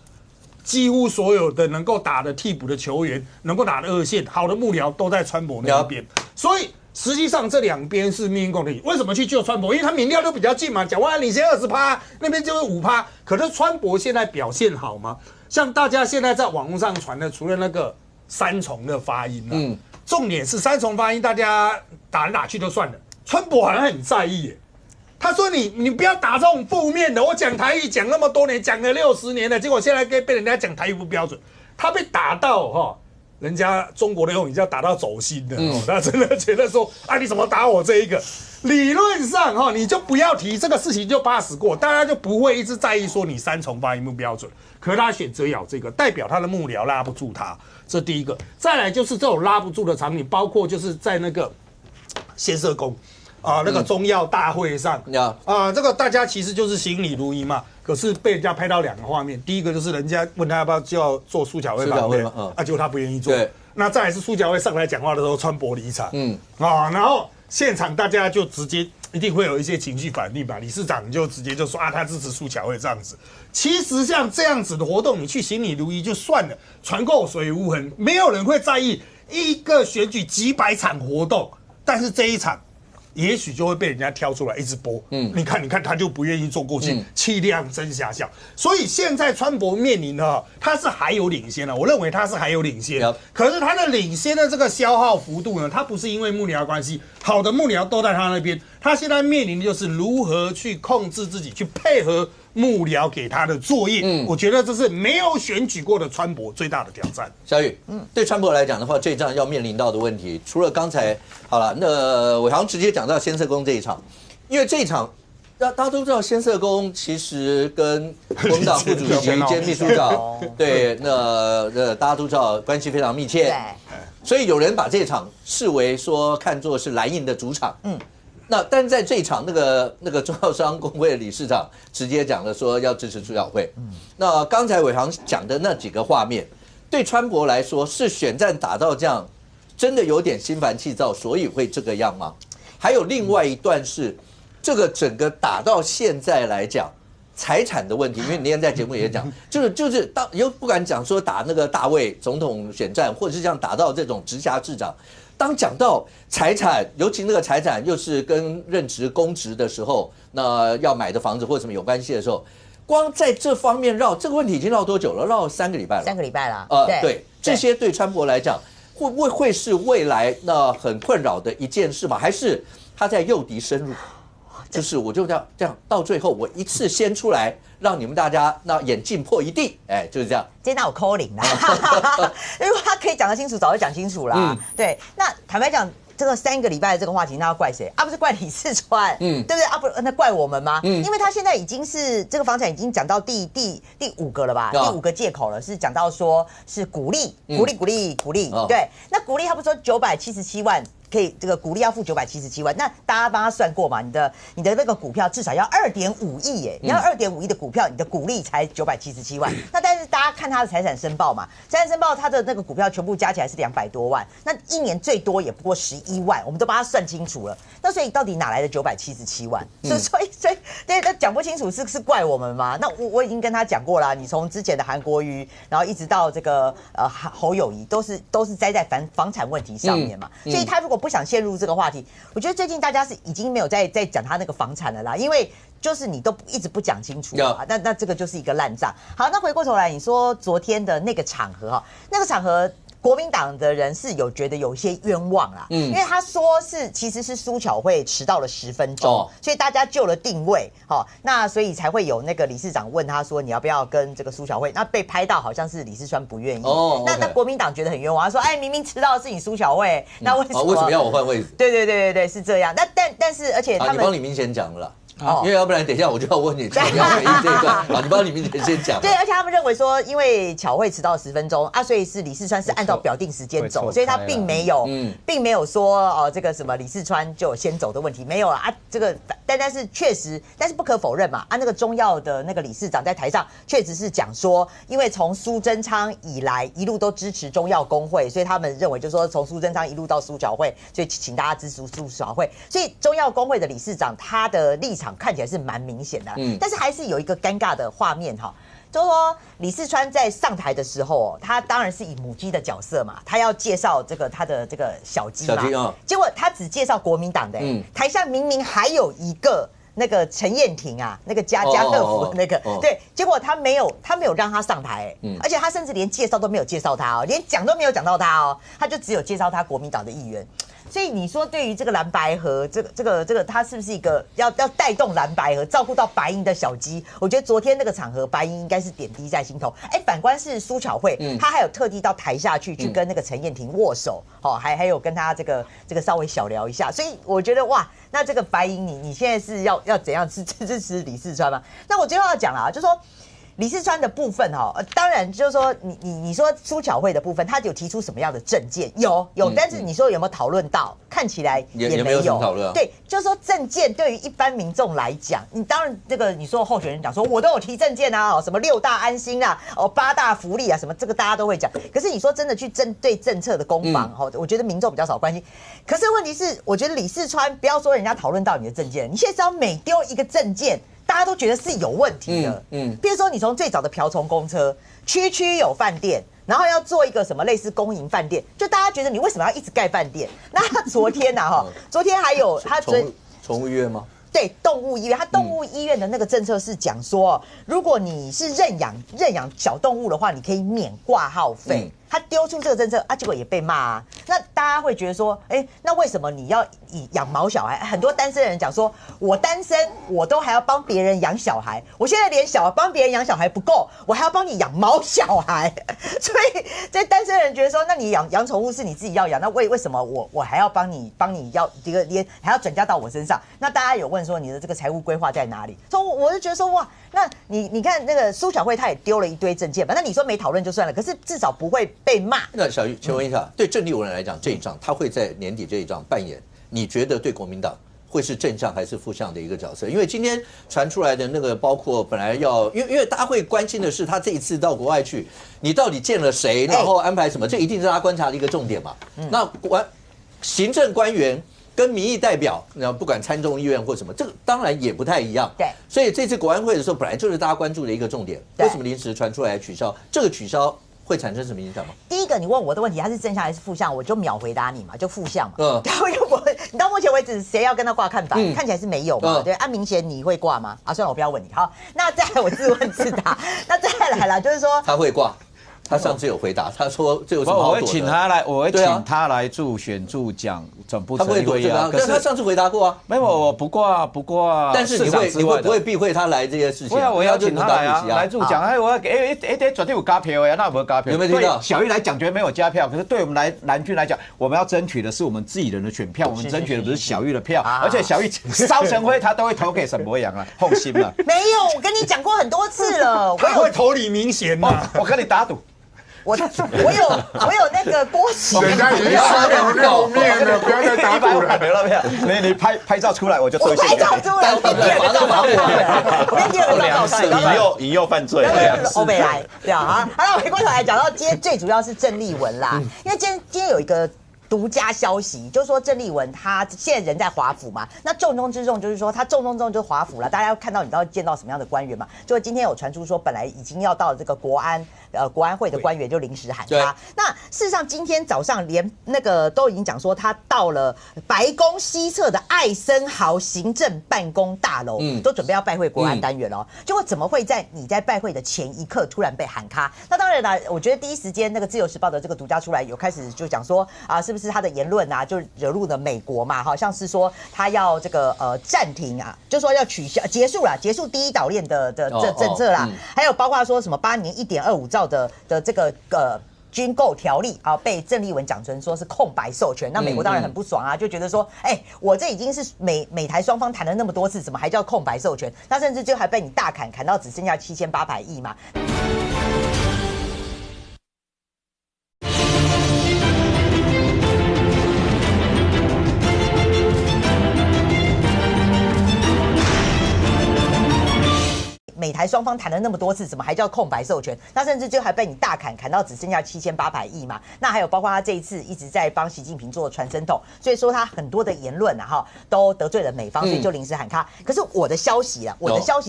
几乎所有的能够打的替补的球员，能够打的二线，好的幕僚都在川博那一边，所以实际上这两边是命运共同体。为什么去救川博？因为他民调都比较近嘛，蒋万安领先20%，那边就是5%。可是川博现在表现好吗？像大家现在在网络上传的，除了那个三重的发音重点是三重发音，大家打来打去就算了，川博好像很在意耶。他说你不要打这种负面的，我讲台语讲那么多年，讲了60年了，结果现在被人家讲台语不标准，他被打到人家中国的用语叫打到走心的他真的觉得说你怎么打我这一个？理论上你就不要提这个事情就pass过，大家就不会一直在意说你三重发音不标准。可是他选择咬这个，代表他的幕僚拉不住他，这第一个。再来就是这种拉不住的场景，包括就是在那个先社宫。那个中药大会上这个大家其实就是行礼如仪嘛。可是被人家拍到2个画面，第一个就是人家问他要不要就要做苏巧慧旁边，结果他不愿意做。那再来是苏巧慧上来讲话的时候川博离场，然后现场大家就直接一定会有一些情绪反应吧。理事长就直接就说他支持苏巧慧这样子。其实像这样子的活动，你去行礼如仪就算了，船过水无痕，没有人会在意一个选举几百场活动，但是这一场。也许就会被人家挑出来一直播，你看，他就不愿意坐过去，气量真狭小。所以现在川博面临的他是还有领先的，我认为他是还有领先，可是他的领先的这个消耗幅度呢，他不是因为幕僚关系，好的幕僚都在他那边，他现在面临的就是如何去控制自己，去配合幕僚给他的作业。我觉得这是没有选举过的川博最大的挑战。小雨，对川博来讲的话，这一仗要面临到的问题，除了刚才好了，那我好像直接讲到先嗇宫这一场，因为这一场。大家都知道，先嗇宫其实跟国民党副主席兼秘书长，对，那大家都知道关系非常密切，所以有人把这场视为说看作是蓝营的主场，那但是在这一场那个中药商工会的理事长直接讲了说要支持朱晓慧，那刚才伟航讲的那几个画面，对川博来说是选战打到这样，真的有点心烦气躁，所以会这个样吗？还有另外一段是。这个整个打到现在来讲，财产的问题，因为你那天在节目也讲，就是当又不敢讲说打那个大卫总统选战，或者是这样打到这种直辖市长，当讲到财产，尤其那个财产又是跟任职公职的时候，那要买的房子或者什么有关系的时候，光在这方面绕这个问题已经绕多久了？绕3个礼拜了。3个礼拜了。对，这些对川博来讲，会是未来那很困扰的一件事吗？还是他在诱敌深入？就是我就这样到最后我一次先出来，让你们大家那眼镜破一地，就是这样。今天哪有扣0啦？如果他可以讲得清楚，早就讲清楚啦。对，那坦白讲，这个3个礼拜的这个话题，那要怪谁啊？不是怪李四川，对不对啊？不，那怪我们吗？因为他现在已经是这个房产已经讲到第5个了吧？第5个借口了，是讲到说是鼓励，对，那鼓励他不是说977万。可以，这个股利要付977万，那大家帮他算过嘛？你的那个股票至少要2.5亿耶，你要2.5亿的股票，你的股利才977万。那但是大家看他的财产申报嘛，财产申报他的那个股票全部加起来是200多万，那一年最多也不过11万，我们都帮他算清楚了。那所以到底哪来的977万？所以对，那讲不清楚是怪我们吗？那我已经跟他讲过了，你从之前的韩国瑜，然后一直到这个侯友宜，都是栽在房产问题上面嘛，所以他如果不想陷入这个话题，我觉得最近大家是已经没有在讲他那个房产了啦，因为就是你都一直不讲清楚啊，那这个就是一个烂账。好，那回过头来，你说昨天的那个场合哈，那个场合。国民党的人是有觉得有些冤枉啦，因为他说其实是苏巧慧迟到了10分钟，所以大家就了定位，那所以才会有那个理事长问他说你要不要跟这个苏巧慧，那被拍到好像是李四川不愿意，那国民党觉得很冤枉，他说明明迟到的是你苏巧慧，那为什么要我换位置？对是这样，但是而且他们你帮李明贤讲了啦。因为要不然等一下我就要问你，你要回应这一段，你帮李明贤先讲。对，而且他们认为说，因为巧慧迟到10分钟所以是李四川是按照表定时间走，所以他并没有说这个什么李四川就有先走的问题，没有啊。这个但是确实，但是不可否认嘛，那个中药的那个理事长在台上确实是讲说，因为从苏贞昌以来一路都支持中药工会，所以他们认为就是说从苏贞昌一路到苏巧慧，所以请大家支持苏巧慧，所以中药工会的理事长他的立场看起来是蛮明显的，但是还是有一个尴尬的画面哈，就是说李四川在上台的时候，他当然是以母鸡的角色嘛，他要介绍这个他的这个小鸡嘛，结果他只介绍国民党的，台下明明还有一个那个陈燕婷啊，那个家乐福的那个，对，结果他没有让他上台，而且他甚至连介绍都没有介绍他连讲都没有讲到他他就只有介绍他国民党的议员。所以你说对于这个蓝白合，这个他是不是一个要带动蓝白合，照顾到白营的小鸡？我觉得昨天那个场合，白营应该是点滴在心头。反观是苏巧慧，他还有特地到台下去跟那个陈燕婷握手，还有跟他这个稍微小聊一下。所以我觉得哇，那这个白营你现在是要怎样支持李四川吗？那我最后要讲了，就说。李四川的部分当然就是说你说苏巧慧的部分，他有提出什么样的政见？有，但是你说有没有讨论到？看起来也没有讨论。对，就是说政见对于一般民众来讲，你当然这个你说候选人讲说我都有提政见啊，什么6大安心啊，8大福利啊，什么这个大家都会讲。可是你说真的去针对政策的攻防我觉得民众比较少关心。可是问题是，我觉得李四川不要说人家讨论到你的政见，你现在只要每丢一个政见。大家都觉得是有问题的，比如说你从最早的瓢虫公车，区有饭店，然后要做一个什么类似公营饭店，就大家觉得你为什么要一直盖饭店？那昨天昨天还有他宠物医院吗？对，动物医院，他动物医院的那个政策是讲说，如果你是认养小动物的话，你可以免挂号费。他丢出这个政策啊，结果也被骂啊。那大家会觉得说，那为什么你要养毛小孩？很多单身人讲说，我单身，我都还要帮别人养小孩，我现在连帮别人养小孩不够，我还要帮你养毛小孩。所以这单身人觉得说，那你养宠物是你自己要养，那为什么我还要帮你要这个还要转嫁到我身上？那大家有问说你的这个财务规划在哪里？所以我就觉得说，哇，那你看那个苏小慧她也丢了一堆政见嘛，那你说没讨论就算了，可是至少不会被骂。那小玉，请问一下，对郑丽文来讲，这一仗他会在年底这一仗扮演，你觉得对国民党会是正向还是负向的一个角色？因为今天传出来的那个，包括本来要，因为大家会关心的是他这一次到国外去，你到底见了谁，然后安排什么，这一定是他观察的一个重点嘛。那行政官员跟民意代表，那不管参众议院或什么，这个当然也不太一样。对，所以这次国安会的时候，本来就是大家关注的一个重点。为什么临时传出来取消？这个取消会产生什么影响吗？第一个，你问我的问题，它是正向还是负向，我就秒回答你嘛，就负向嘛。然后你到目前为止，谁要跟他挂看板？看起来是没有嘛。对，明显你会挂吗？算了，我不要问你。好，那再来我自问自答。那再来啦，就是说他会挂。他上次有回答，他说这有什么好躲的？我会请他来助选助讲总部成立会议啊。可是他上次回答过啊。没有，我不挂。但是你会不会避讳他来这些事情？不要，我要请他来啊，来助讲。我绝对有加票呀，那没有加票。有没有听到？小玉来讲，绝对没有加票。可是对我们蓝军来讲，我们要争取的是我们自己人的选票，我们争取的不是小玉的票。而且小玉烧成灰，他都会投给沈伯洋啊，放心了。没有，我跟你讲过很多次了。他会投李明贤嘛？我跟你打赌。我有那个郭启，人家已经6面了，不要再打赌了。你拍照出来我就兑现。拍照出来，我跟第二个照片，引诱犯罪，欧北来，对啊。好，那回过头来讲到今天最主要是郑丽文啦，因为今天有一个独家消息，就是说郑丽文她现在人在华府嘛，那重中之重就是说她重中之重就是华府了，大家要看到你到底见到什么样的官员嘛？就今天有传出说本来已经要到这个国安会的官员就临时喊他。那事实上今天早上连那个都已经讲说他到了白宫西侧的艾森豪行政办公大楼，都准备要拜会国安单元了。结果怎么会在你在拜会的前一刻突然被喊卡？那当然啦，我觉得第一时间那个自由时报的这个独家出来有开始就讲说啊，是不是他的言论啊就惹怒了美国嘛？好像是说他要这个暂停啊，就说要取消结束第一岛链的政策啦，还有包括说什么8年1.25兆的这个军购条例啊，被郑丽文讲成说是空白授权，那美国当然很不爽啊，就觉得说，我这已经是美台双方谈了那么多次，怎么还叫空白授权？那甚至就还被你大砍到只剩下7800亿嘛。美台双方谈了那么多次，怎么还叫空白授权？那甚至就还被你大砍到只剩下7800亿嘛？那还有包括他这一次一直在帮习近平做传声筒，所以说他很多的言论都得罪了美方，所以就临时喊卡。可是我的消息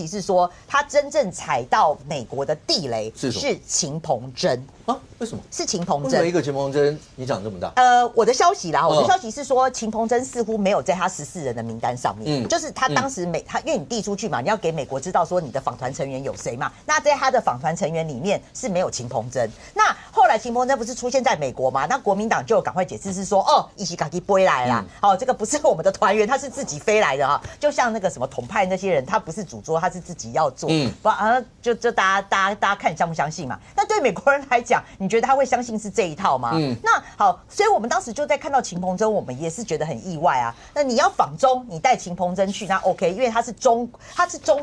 是说，他真正踩到美国的地雷是秦鹏珍啊？为什么？是秦鹏珍？为什么一个秦鹏珍你讲这么大？我的消息是说，秦鹏珍似乎没有在他14人的名单上面，就是他当时因为你递出去嘛，你要给美国知道说你的访团成员有谁嘛？那在他的访团成员里面是没有秦鹏珍。那后来秦鹏珍不是出现在美国嘛？那国民党就赶快解释是说，一起赶紧飞来啦，这个不是我们的团员，他是自己飞来的哈。就像那个什么统派那些人，他不是主桌，他是自己要做，就大家看你相不相信嘛？那对美国人来讲，你觉得他会相信是这一套吗？那好，所以我们当时就在看到秦鹏珍，我们也是觉得很意外啊。那你要访中，你带秦鹏珍去，那 OK， 因为他是中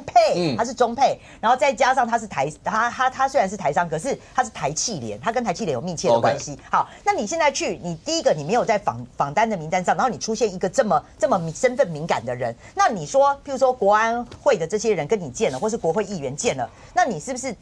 配，他是中配，然后再加上他是他虽然是台商，可是他是台企联，他跟台企联有密切的关系。好，那你现在去，你第一个你没有在访单的名单上，然后你出现一个这么身份敏感的人，那你说，譬如说国安会的这些人跟你见了，或是国会议员见了，那你是不是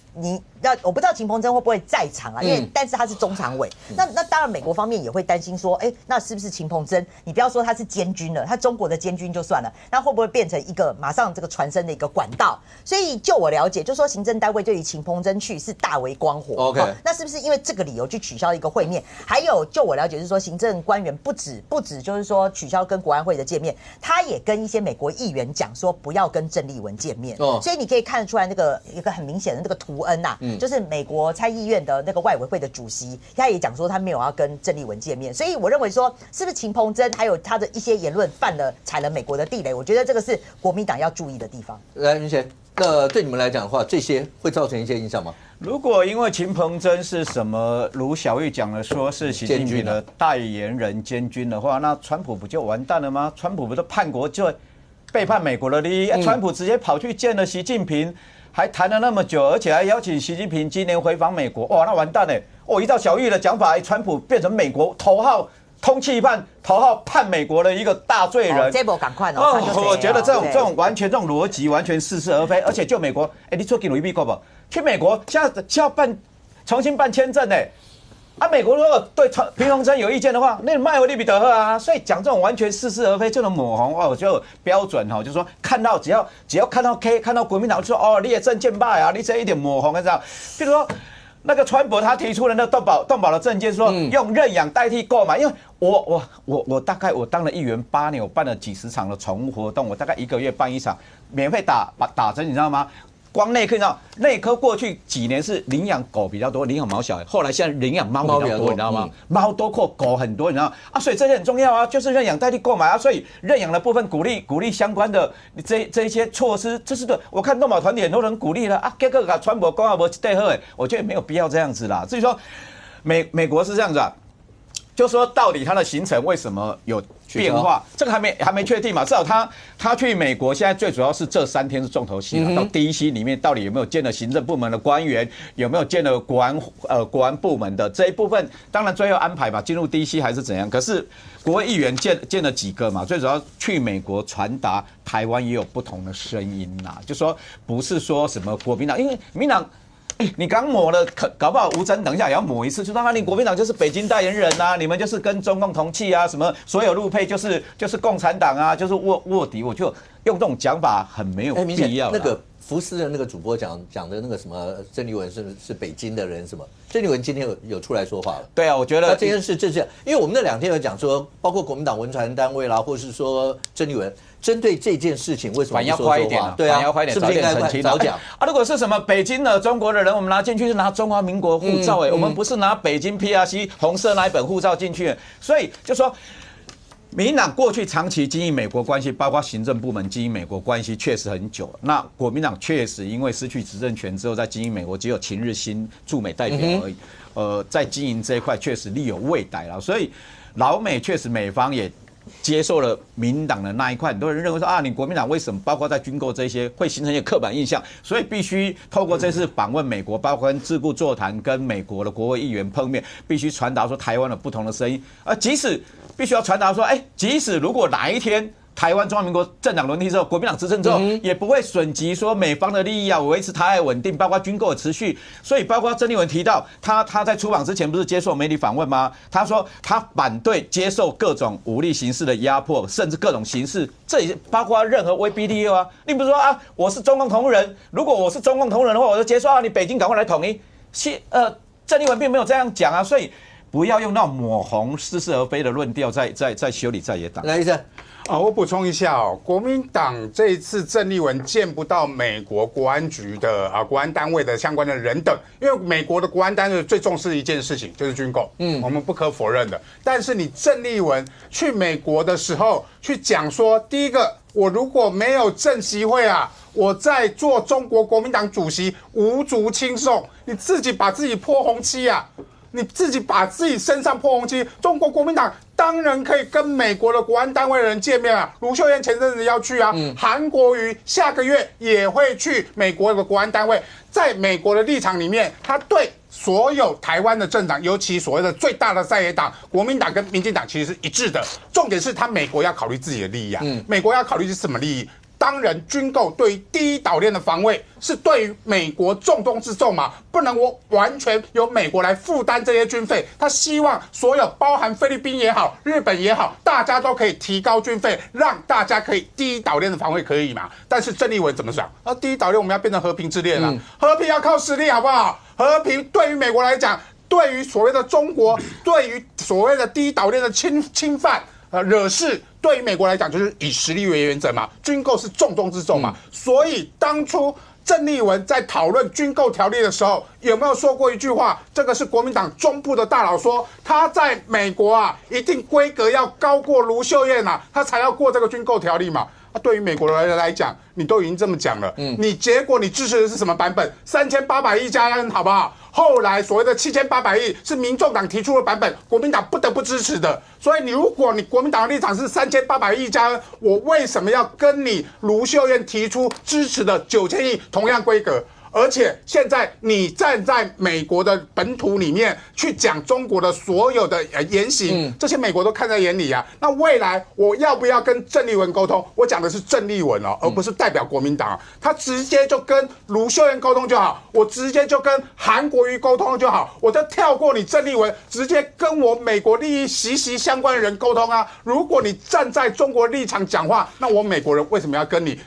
我不知道秦鹏珍会不会在场啊？因为但是他是中常委，那当然美国方面也会担心说，那是不是秦鹏珍？你不要说他是监军了，他中国的监军就算了，那会不会变成一个马上这个传声的一个管道？所以就我了解，就说行政单位对于秦鹏珍去是大为光火。OK，那是不是因为这个理由去取消一个会面？还有就我了解是说，行政官员不止就是说取消跟国安会的见面，他也跟一些美国议员讲说不要跟郑丽文见面。所以你可以看得出来那个一个很明显的那个图恩呐，就是美国参议院的那个外委会的的主席，他也讲说他没有要跟郑丽文见面，所以我认为说，是不是秦鹏珍还有他的一些言论踩了美国的地雷？我觉得这个是国民党要注意的地方。来，云贤，那对你们来讲的话，这些会造成一些影响吗？如果因为秦鹏珍是什么，如小玉讲的说是习近平的代言人监军的话，那川普不就完蛋了吗？川普不是叛国罪，背叛美国的利益，川普直接跑去见了习近平，还谈了那么久，而且还邀请习近平今年回访美国，哇，那完蛋嘞！依照小玉的讲法，川普变成美国头号通缉犯、头号叛美国的一个大罪人。这波赶快哦！我觉得这种完全这种逻辑完全似是而非，而且就美国，你做给努美国不？去美国现在要重新办签证呢？美国如果对平衡针有意见的话，那卖回利比得赫啊，所以讲这种完全似是而非，这种抹红我就标准就是说看到只要看到 K 看到国民党就说你也政见败啊，你这一点抹红这样，比如说。那个川普他提出了那动保的政见，说用认养代替购买，因为我大概我当了议员8年，我办了几十场的宠物活动，我大概1个月办1场，免费打针，你知道吗？光内科，你知道内科过去几年是领养狗比较多，领养毛小孩，后来现在领养猫比较多，你知道吗？猫多过狗很多，你知道吗？所以这些很重要啊，就是认养代替购买啊，所以认养的部分鼓励相关的这一些措施，这是的。我看动保团体很多人鼓励了结果把川普讲啊无一对好诶，我觉得没有必要这样子啦。至于说美国是这样子啊。就说到底它的行程为什么有变化？这个还没确定嘛。至少他去美国，现在最主要是这3天是重头戏到DC里面到底有没有见了行政部门的官员，有没有见了国安部门的这一部分？当然最后安排嘛，进入 DC 还是怎样？可是国会议员见了几个嘛？最主要去美国传达台湾也有不同的声音啦，就说不是说什么国民党，因为民党。你刚抹了，搞不好吴峥等一下也要抹一次，就说你国民党就是北京代言人啊，你们就是跟中共同气啊，什么所有陆配就是共产党啊，就是卧底，我就用这种讲法很没有必要。那个福斯的那个主播讲的那个什么郑丽文是北京的人什么？郑丽文今天有出来说话了。对啊，我觉得这件事正是因为我们那2天有讲说，包括国民党文传单位啦，或是说郑丽文。针对这件事情，为什么要快一点啊？对啊，要快一点，早点澄清，早讲啊！如果是什么北京的中国的人，我们拿进去是拿中华民国护照我们不是拿北京 PRC 红色那一本护照进去，所以就说。民进党过去长期经营美国关系，包括行政部门经营美国关系确实很久。那国民党确实因为失去执政权之后，在经营美国只有秦日新驻美代表而已。在经营这一块确实力有未逮了，所以老美确实美方也。接受了民进党的那一块，很多人认为说你国民党为什么包括在军购这些会形成一个刻板印象，所以必须透过这次访问美国，包括跟智库座谈，跟美国的国会议员碰面，必须传达说台湾有不同的声音，即使必须要传达说，即使如果哪一天。台湾中华民国政党轮替之后，国民党执政之后，也不会损及说美方的利益啊，维持台海稳定，包括军购的持续。所以，包括郑丽文提到，他在出访之前不是接受媒体访问吗？他说他反对接受各种武力形式的压迫，甚至各种形式，这也包括任何威逼利诱啊。你比如说我是中共同路人，如果我是中共同路人的话，我就接受你北京赶快来统一。郑丽文并没有这样讲啊，所以不要用那种抹红、似是而非的论调在修理在野党。来，医生。我补充一下国民党这一次郑丽文见不到美国国安局的国安单位的相关的人等，因为美国的国安单位最重视的一件事情就是军购，我们不可否认的。但是你郑丽文去美国的时候去讲说，第一个，我如果没有正习会我在做中国国民党主席无足轻重，你自己把自己泼红漆你自己把自己身上泼红漆，中国国民党当然可以跟美国的国安单位的人见面卢秀燕前阵子要去韩国瑜下个月也会去美国的国安单位。在美国的立场里面，他对所有台湾的政党，尤其所谓的最大的在野党国民党跟民进党其实是一致的。重点是他美国要考虑自己的利益美国要考虑是什么利益？当然，军购对于第一岛链的防卫是对于美国重中之重嘛，不能完全由美国来负担这些军费。他希望所有包含菲律宾也好、日本也好，大家都可以提高军费，让大家可以第一岛链的防卫可以嘛。但是郑丽文怎么想？第一岛链我们要变成和平之链和平要靠实力，好不好？和平对于美国来讲，对于所谓的中国，对于所谓的第一岛链的侵犯。惹事对于美国来讲就是以实力为原则嘛，军购是重中之重嘛，所以当初郑丽文在讨论军购条例的时候，有没有说过一句话？这个是国民党中部的大佬说，他在美国啊，一定规格要高过卢秀燕啊，他才要过这个军购条例嘛。对于美国人来讲，你都已经这么讲了，结果你支持的是什么版本？3800亿加 N 好不好？后来所谓的7800亿是民众党提出的版本，国民党不得不支持的。所以如果你国民党的立场是3800亿加 N， 我为什么要跟你卢秀燕提出支持的9000亿同样规格？而且现在你站在美国的本土里面去讲中国的所有的言行，这些美国都看在眼里啊。那未来我要不要跟郑丽文沟通？我讲的是郑丽文哦，而不是代表国民党。他直接就跟卢秀燕沟通就好，我直接就跟韩国瑜沟通就好，我就跳过你郑丽文，直接跟我美国利益息息相关的人沟通啊。如果你站在中国立场讲话，那我美国人为什么要跟你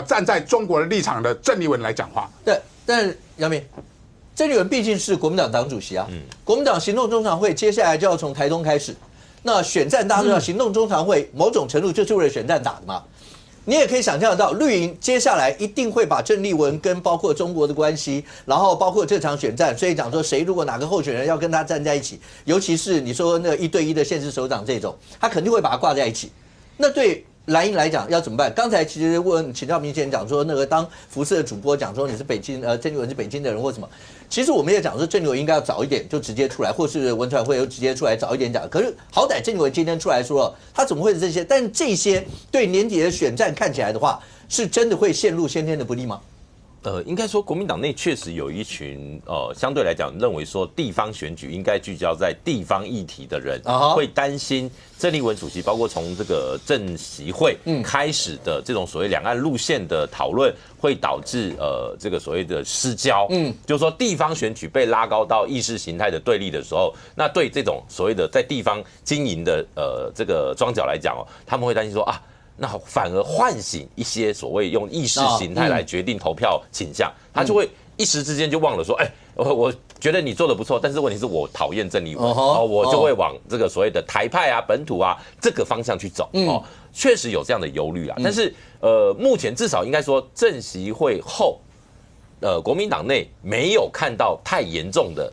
站在中国的立场的郑丽文来讲话？对，但是杨明，郑丽文毕竟是国民党党主席啊，国民党行动中常会接下来就要从台东开始，那选战大家都知道，行动中常会某种程度就是为了选战打的嘛。你也可以想象得到，绿营接下来一定会把郑丽文跟包括中国的关系，然后包括这场选战，所以讲说谁如果哪个候选人要跟他站在一起，尤其是你说那1对1的县市首长这种，他肯定会把他挂在一起。那对蓝营来讲要怎么办？刚才其实请教明贤讲说，那个当辐射主播讲说你是北京郑丽文是北京的人或什么，其实我们也讲说郑丽文应该要早一点就直接出来，或是文传会又直接出来早一点讲。可是好歹郑丽文今天出来说了，他怎么会是这些？但这些对年底的选战看起来的话，是真的会陷入先天的不利吗？应该说国民党内确实有一群相对来讲认为说地方选举应该聚焦在地方议题的人，会担心郑丽文主席包括从这个政协会开始的这种所谓两岸路线的讨论，会导致这个所谓的失焦，就是说地方选举被拉高到意识形态的对立的时候，那对这种所谓的在地方经营的这个庄脚来讲他们会担心说啊。那反而唤醒一些所谓用意识形态来决定投票倾向，他就会一时之间就忘了说，我觉得你做的不错，但是问题是我讨厌郑丽文，我就会往这个所谓的台派啊、本土啊这个方向去走，确实有这样的忧虑啊。但是目前至少应该说政协会后，国民党内没有看到太严重的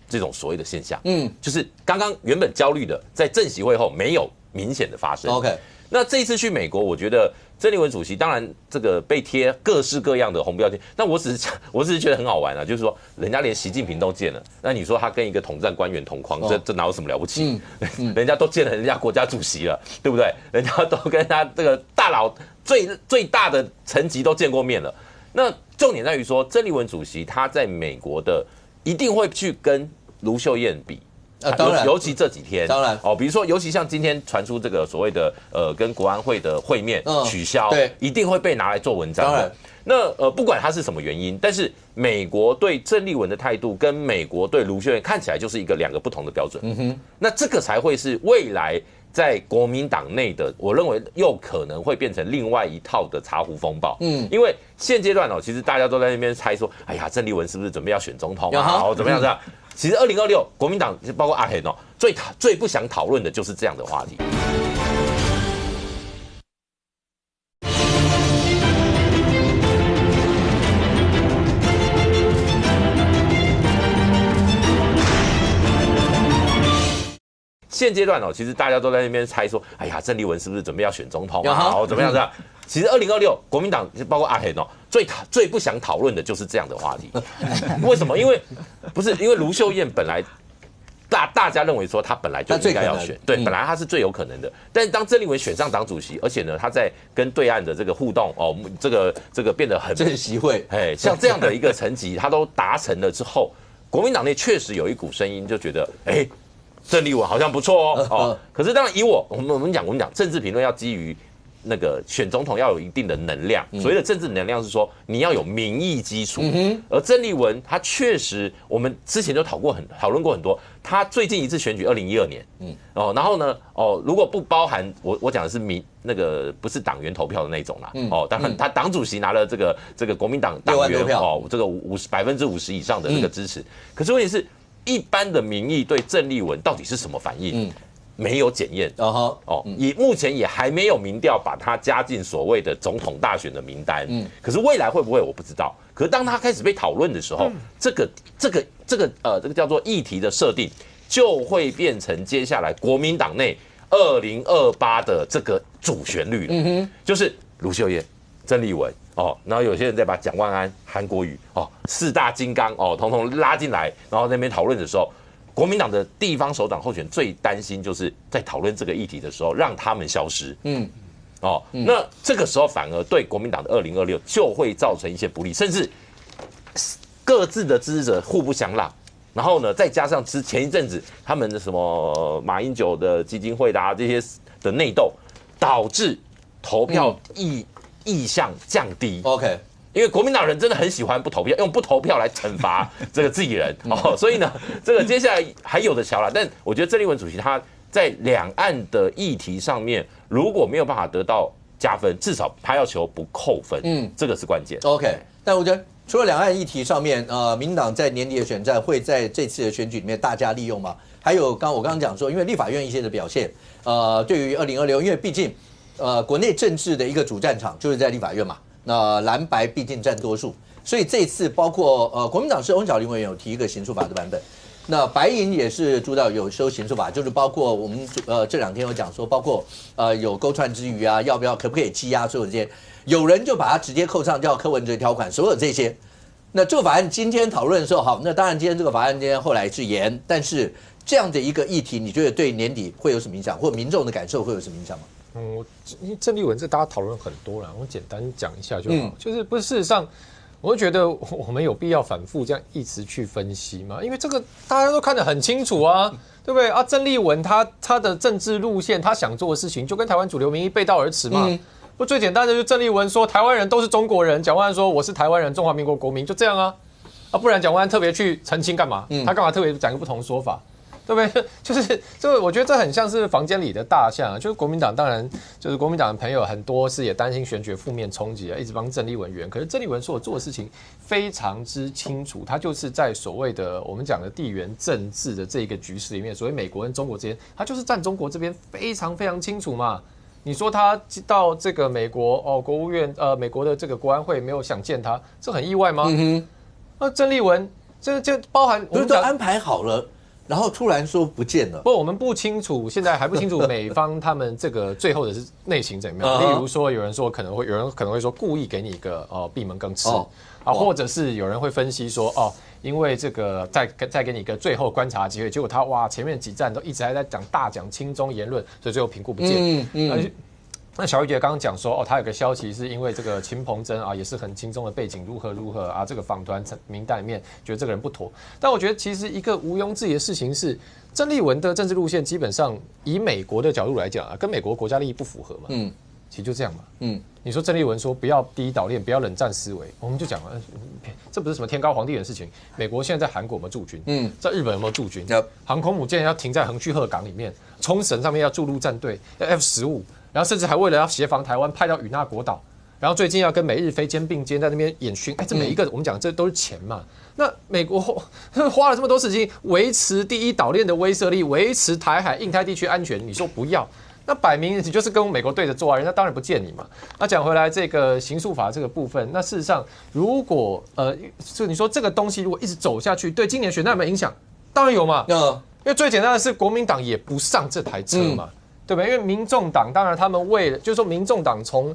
这种所谓的现象，就是刚刚原本焦虑的，在政协会后没有明显的发生。OK。那这一次去美国，我觉得郑丽文主席当然这个被贴各式各样的红标签，但我只是觉得很好玩啊，就是说人家连习近平都见了，那你说他跟一个统战官员同框，这哪有什么了不起？人家都见了人家国家主席了，对不对？人家都跟他这个大佬最大的层级都见过面了。那重点在于说，郑丽文主席他在美国的一定会去跟卢秀燕比。当然，尤其这几天，当然比如说，尤其像今天传出这个所谓的跟国安会的会面取消，对，一定会被拿来做文章的。那不管它是什么原因，但是美国对郑丽文的态度跟美国对卢秀燕看起来就是两个不同的标准。那这个才会是未来在国民党内的，我认为又可能会变成另外一套的茶壶风暴。因为现阶段其实大家都在那边猜说，哎呀，郑丽文是不是准备要选总统啊？怎么样这样？其实2026国民党包括阿黑最不想讨论的就是这样的话题。现阶段其实大家都在那边猜说，哎呀，郑丽文是不是准备要选总统啊？怎么样这样？其实2026国民党包括阿黑最不想讨论的就是这样的话题。为什么？因为卢秀燕本来大家认为说她本来就应该要选，对，本来她是最有可能的。但是当郑丽文选上党主席，而且呢，她在跟对岸的这个互动这个变得很政协会，像这样的一个层级，她都达成了之后，国民党内确实有一股声音就觉得，郑丽文好像不错哦。可是当然以我们讲政治评论要基于那个选总统要有一定的能量，所谓的政治能量是说你要有民意基础。而郑丽文她确实，我们之前就讨论过很多，她最近一次选举2012年，然后呢，如果不包含我讲的是那个不是党员投票的那种啦，当然他党主席拿了这个国民党党员这个50%以上的这个支持，可是问题是，一般的民意对郑丽文到底是什么反应？没有检验也目前也还没有民调把它加进所谓的总统大选的名单。可是未来会不会我不知道。可是当它开始被讨论的时候，这个叫做议题的设定，就会变成接下来国民党内2028的这个主旋律了。就是卢秀燕、曾丽文然后有些人再把蒋万安、韩国瑜4大金刚统统拉进来，然后那边讨论的时候。国民党的地方首长候选最担心就是在讨论这个议题的时候让他们消失，那这个时候反而对国民党的2026就会造成一些不利，甚至各自的支持者互不相让，然后呢，再加上前一阵子他们的什么马英九的基金会的这些的内斗，导致投票意向降低。OK。因为国民党人真的很喜欢不投票，用不投票来惩罚这个自己人所以呢，这个接下来还有的瞧了。但我觉得郑丽文主席他在两岸的议题上面，如果没有办法得到加分，至少他要求不扣分，这个是关键。OK， 但我觉得除了两岸议题上面，民进党在年底的选战会在这次的选举里面大加利用吗？还有我刚刚讲说，因为立法院一些的表现，对于2026，因为毕竟国内政治的一个主战场就是在立法院嘛。那蓝白毕竟占多数，所以这次包括国民党是翁小玲委员有提一个刑诉法的版本，那白银也是主导有修刑诉法，就是包括我们这2天有讲说，包括有勾串之余啊，可不可以羁押所有这些，有人就把它直接扣上叫柯文哲条款，所有这些。那这个法案今天讨论的时候，好，那当然今天这个法案今天后来是延，但是这样的一个议题，你觉得对年底会有什么影响，或民众的感受会有什么影响吗？因为郑丽文这大家讨论很多了，我简单讲一下就好。就是不是事实上，我觉得我们有必要反复这样一直去分析嘛？因为这个大家都看得很清楚啊，对不对啊？郑丽文他的政治路线，他想做的事情，就跟台湾主流民意背道而驰嘛。不最简单的就是郑丽文说台湾人都是中国人，蒋万安说我是台湾人，中华民国国民，就这样啊。不然蒋万安特别去澄清干嘛？他干嘛特别讲一个不同说法？对不对？就是这个，我觉得这很像是房间里的大象。就是国民党，当然就是国民党的朋友很多是也担心选举负面冲击啊，一直帮郑丽文圆。可是郑丽文说我做的事情非常之清楚，他就是在所谓的我们讲的地缘政治的这个局势里面，所谓美国跟中国之间，他就是站中国这边非常非常清楚嘛。你说他到这个美国国务院美国的这个国安会没有想见他，这很意外吗？那郑丽文这包含我们都安排好了。然后突然说不见了，不，我们不清楚，现在还不清楚美方他们这个最后的是内情怎么样。例如说，有人可能会说故意给你一个闭门羹吃或者是有人会分析说因为这个再给你一个最后观察机会，结果他前面几站都一直还在讲亲中言论，所以最后评估不见。那小玉姐刚刚讲说他有个消息是因为这个秦鹏珍也是很亲中的背景如何这个访团名单里面觉得这个人不妥，但我觉得其实一个毋庸置疑的事情是，郑丽文的政治路线基本上以美国的角度来讲跟美国国家利益不符合嘛，其实就这样嘛，你说郑丽文说不要第一岛链，不要冷战思维，我们就讲这不是什么天高皇帝远的事情，美国现在在韩国有没有驻军？在日本有没有驻军？航空母舰要停在横须贺港里面，冲绳上面要驻陆战队，要 F-15。然后甚至还为了要协防台湾，派到与那国岛，然后最近要跟美日菲肩并肩在那边演训，这每一个我们讲这都是钱嘛。那美国花了这么多事情维持第一岛链的威慑力，维持台海、印太地区安全，你说不要，那摆明你就是跟美国对着做啊，人家当然不见你嘛。那讲回来这个刑诉法这个部分，那事实上如果就你说这个东西如果一直走下去，对今年选战有没有影响？当然有嘛。因为最简单的是国民党也不上这台车嘛。对吧？因为民众党当然他们为了，就是说民众党从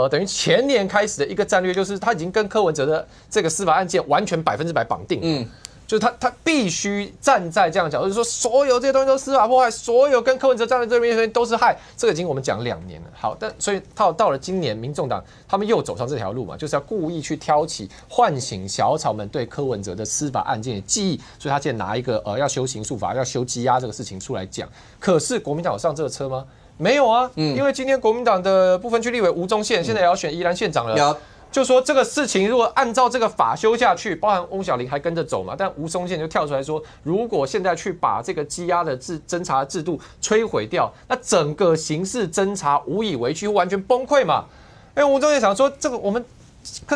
等于前年开始的一个战略，就是他已经跟柯文哲的这个司法案件完全100%绑定。就是他必须站在这样的角度，就是说所有这些东西都是司法迫害，所有跟柯文哲站在这边都是害，这个已经我们讲2年了。好，但所以到了今年，民众党他们又走上这条路嘛，就是要故意去挑起唤醒小草们对柯文哲的司法案件的记忆，所以他现在拿一个要修刑诉法、要修羁押这个事情出来讲。可是国民党有上这个车吗？没有啊，因为今天国民党的不分区立委吴宗宪现在也要选宜兰县长了。就说这个事情如果按照这个法修下去，包含翁小玲还跟着走嘛，但吴宗宪就跳出来说，如果现在去把这个羁押的侦查制度摧毁掉，那整个刑事侦查无以为继，完全崩溃嘛。因为吴宗宪想说，这个我们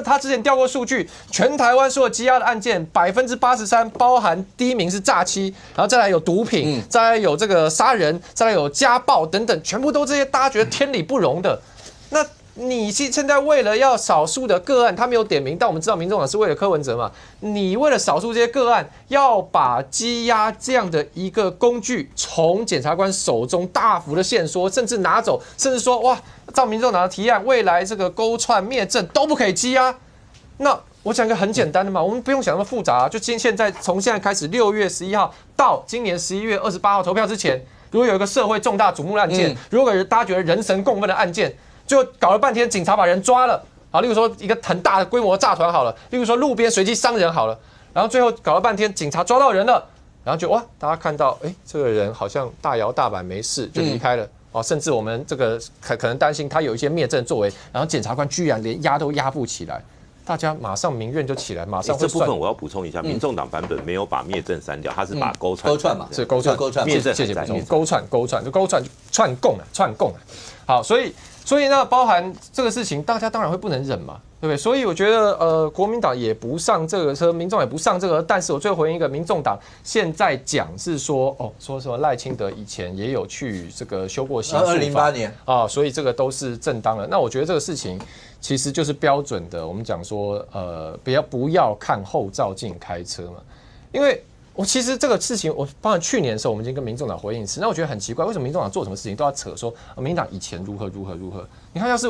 他之前调过数据，全台湾所有羁押的案件83%包含第一名是诈欺，然后再来有毒品，再来有这个杀人，再来有家暴等等，全部都这些大家觉得天理不容的。那你现在为了要少数的个案，他没有点名，但我们知道民众党是为了柯文哲嘛，你为了少数这些个案，要把羁押这样的一个工具从检察官手中大幅的限缩，甚至拿走，甚至说哇，照民众党的提案，未来这个勾串灭证都不可以羁押。那我讲一个很简单的嘛，我们不用想那么复杂，就从现在开始，6月11号到今年11月28号投票之前，如果有一个社会重大瞩目的案件，如果大家觉得人神共愤的案件，就搞了半天，警察把人抓了，好，例如说一个很大的规模炸团好了，例如说路边随机伤人好了，然后最后搞了半天，警察抓到人了，然后就哇，大家看到，这个人好像大摇大摆没事就离开了。甚至我们这个可能担心他有一些灭证作为，然后检察官居然连压都压不起来，大家马上民怨就起来，马上会这部分我要补充一下，民众党版本没有把灭证删掉，他是把勾串嘛，是勾串，灭证谢谢补充，勾串串供啊，好，所以呢，包含这个事情，大家当然会不能忍嘛，对不对？所以我觉得，国民党也不上这个车，民众也不上这个。但是我最后回应一个，民众党现在讲是说，说什么赖清德以前也有去这个修过刑诉法，2008年啊，所以这个都是正当的。那我觉得这个事情其实就是标准的，我们讲说，不要看后照镜开车嘛，因为。我其实这个事情，我包括去年的时候，我们已经跟民众党回应一次。那我觉得很奇怪，为什么民众党做什么事情都要扯说民进党以前如何？你看，要是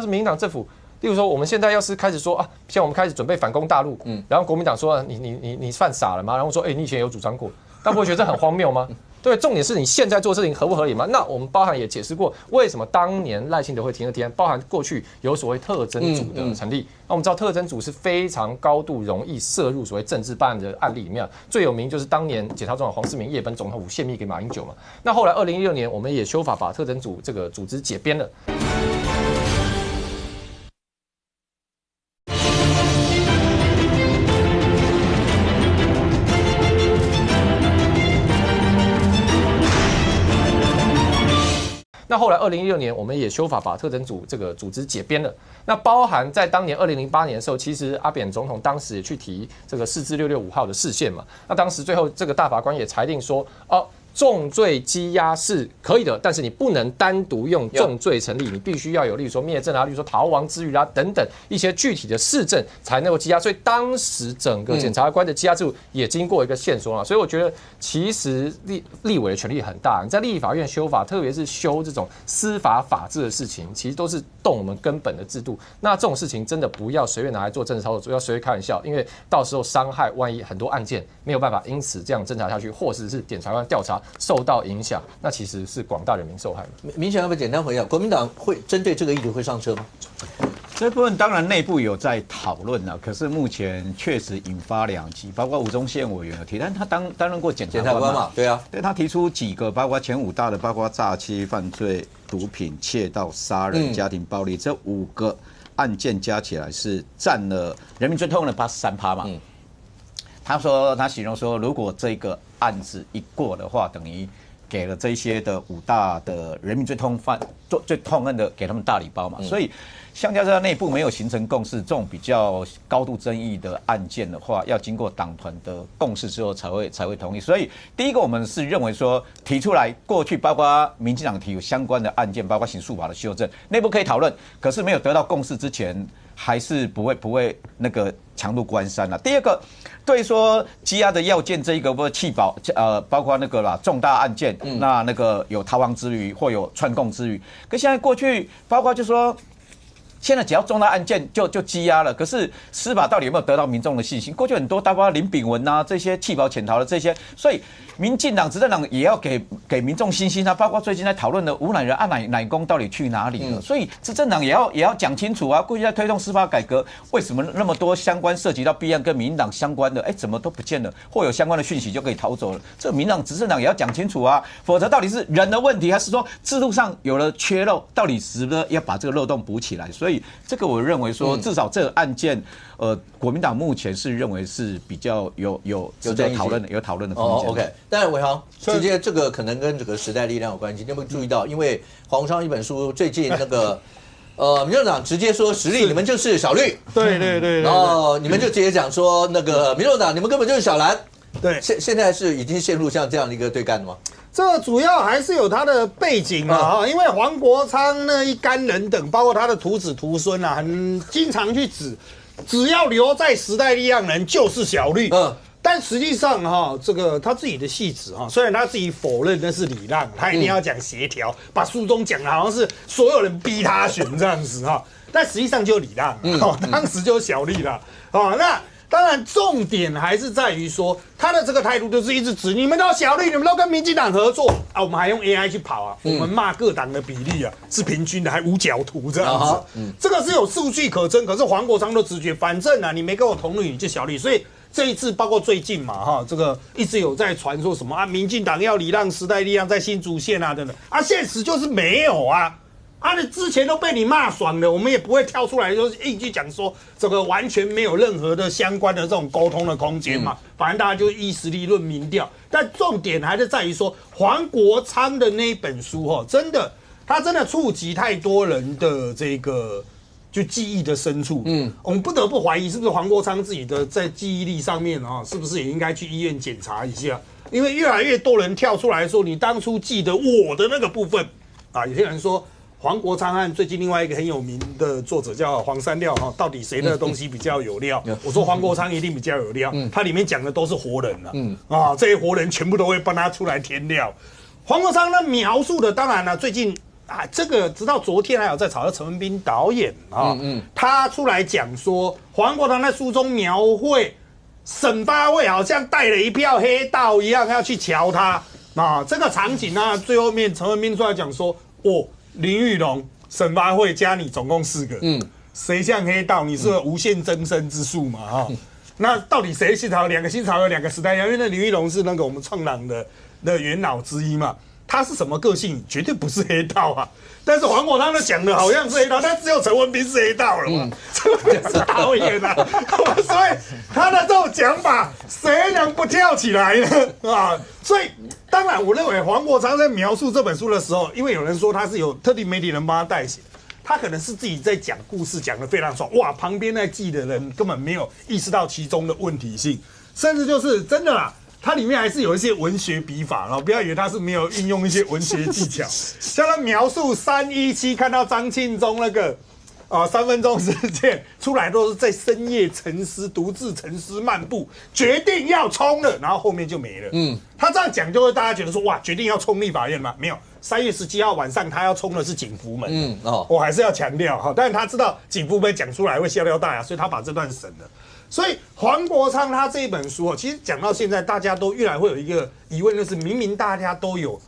民进党政府，例如说我们现在要是开始说像我们开始准备反攻大陆，然后国民党说你犯傻了吗？然后说你以前有主张过，大家不会觉得这很荒谬吗？对，重点是你现在做事情合不合理吗？那我们包含也解释过，为什么当年赖清德会提那提案，包含过去有所谓特侦组的成立。那我们知道特侦组是非常高度容易涉入所谓政治办案的案例里面，最有名就是当年检察长黄世明夜奔总统府泄密给马英九嘛。那后来2016年我们也修法把特侦组这个组织解编了。那后来2016年我们也修法把特侦组这个组织解编了。那包含在当年2008年的时候，其实阿扁总统当时也去提这个4至665号的释宪嘛。那当时最后这个大法官也裁定说，重罪羁押是可以的，但是你不能单独用重罪成立，你必须要有，例如说灭证啊，例如说逃亡之余啊等等一些具体的事证才能够羁押。所以当时整个检察官的羁押制度也经过一个限缩了。所以我觉得其实立委的权力很大，你在立法院修法，特别是修这种司法法治的事情，其实都是动我们根本的制度。那这种事情真的不要随便拿来做政治操作，不要随便开玩笑，因为到时候伤害，万一很多案件没有办法因此这样侦查下去，或者是检察官调查受到影响，那其实是广大人民受害的。明显要不要简单回答？国民党会针对这个议题会上车吗？这部分当然内部有在讨论了，可是目前确实引发两极，包括吴宗宪委员有提，但他担任过检察官嘛，对啊，对他提出几个，包括前5大的，包括诈欺犯罪、毒品、窃盗、杀人、家庭暴力这5个案件加起来是占了人民最痛恨的83%嘛。他形容说，如果这个案子一过的话，等于给了这些的5大的人民最痛恨的，给他们大礼包嘛。所以，相较在内部没有形成共识，这种比较高度争议的案件的话，要经过党团的共识之后才会同意。所以，第一个我们是认为说，提出来过去包括民进党提有相关的案件，包括刑诉法的修正，内部可以讨论，可是没有得到共识之前，还是不会那个强入关山了。第二个，对说羁押的要件这一个，弃保包括那个啦重大案件，那个有逃亡之余或有串供之余，跟现在过去包括就说。现在只要重大案件就羁押了，可是司法到底有没有得到民众的信心？过去很多，包括林炳文啊这些弃保潜逃的这些，所以民进党执政党也要给民众信心啊。包括最近在讨论的吴乃仁乃公到底去哪里了？所以执政党也要讲清楚啊。过去在推动司法改革，为什么那么多相关涉及到弊案跟民进党相关的，怎么都不见了？或有相关的讯息就可以逃走了？这民进党执政党也要讲清楚啊，否则到底是人的问题，还是说制度上有了缺漏？到底是不是要把这个漏洞补起来？所以这个我认为说，至少这个案件，国民党目前是认为是比较有讨论的空间。OK， 当然伟航直接这个可能跟这个时代力量有关系。你有没有注意到？因为黄鸿昌一本书最近那个民众党直接说实力你们就是小绿，对，然后你们就直接讲说那个民众党你们根本就是小蓝，对，现在是已经陷入像这样的一个对干了吗？这个主要还是有他的背景啊，因为黄国昌那一干人等，包括他的徒子徒孙啊，很经常去指，只要留在时代力量人就是小绿。但实际上哈，这个他自己的戏子哈，虽然他自己否认那是礼让，他一定要讲协调，把书中讲的好像是所有人逼他选这样子哈，但实际上就礼让，当时就小绿了啊。那当然重点还是在于说他的这个态度就是一直指你们都小绿，你们都跟民进党合作啊，我们还用 AI 去跑啊，我们骂各党的比例啊是平均的，还五角图这样子，这个是有数据可证，可是黄国昌都直觉，反正啊你没跟我同意你就小绿，所以。这一次，包括最近嘛，哈，这个一直有在传说什么啊，民进党要礼让时代力量在新竹县啊，等等啊，现实就是没有啊，你之前都被你骂爽了，我们也不会跳出来就是硬去讲说这个完全没有任何的相关的这种沟通的空间嘛，反正大家就依实力论民调，但重点还是在于说黄国昌的那一本书哈，他真的触及太多人的这个。就记忆的深处，我们不得不怀疑是不是黄国昌自己的在记忆力上面啊，是不是也应该去医院检查一下？因为越来越多人跳出来说，你当初记得我的那个部分啊，有些人说黄国昌和最近另外一个很有名的作者叫黄山料哈，到底谁的东西比较有料？我说黄国昌一定比较有料，他里面讲的都是活人了，这些活人全部都会帮他出来填料。黄国昌呢描述的，当然了，最近。这个直到昨天还有在吵到陈文彬导演他出来讲说，黄国昌在书中描绘沈发会好像带了一票黑道一样要去瞧他这个场景呢，最后面陈文彬出来讲说，林玉龙、沈发会加你总共4个，谁像黑道？你是无限增生之术嘛那到底谁新潮？2个新潮有2个时代，因为那林玉龙是那个我们创党的元老之一嘛。他是什么个性？绝对不是黑道啊！但是黄国昌都讲的好像是黑道，但只有陈文彬是黑道了嘛？这就是导演啊！所以他的这种讲法，谁能不跳起来呢？所以当然，我认为黄国昌在描述这本书的时候，因为有人说他是有特定媒体人帮他代写，他可能是自己在讲故事，讲得非常爽，哇！旁边在记的人根本没有意识到其中的问题性，甚至就是真的啦。它里面还是有一些文学笔法，不要以为他是没有运用一些文学技巧。像他描述317看到张庆忠那个3分钟事件出来，都是在深夜沉思，独自沉思漫步，决定要冲了，然后后面就没了。他这样讲就会大家觉得说，哇，决定要冲立法院吗？没有，3月17号晚上他要冲的是景福门。我还是要强调但是他知道景福门讲出来会笑料大牙，所以他把这段省了。所以黄国昌他这一本书其实讲到现在，大家都越来会有一个疑问，就是明明大家都有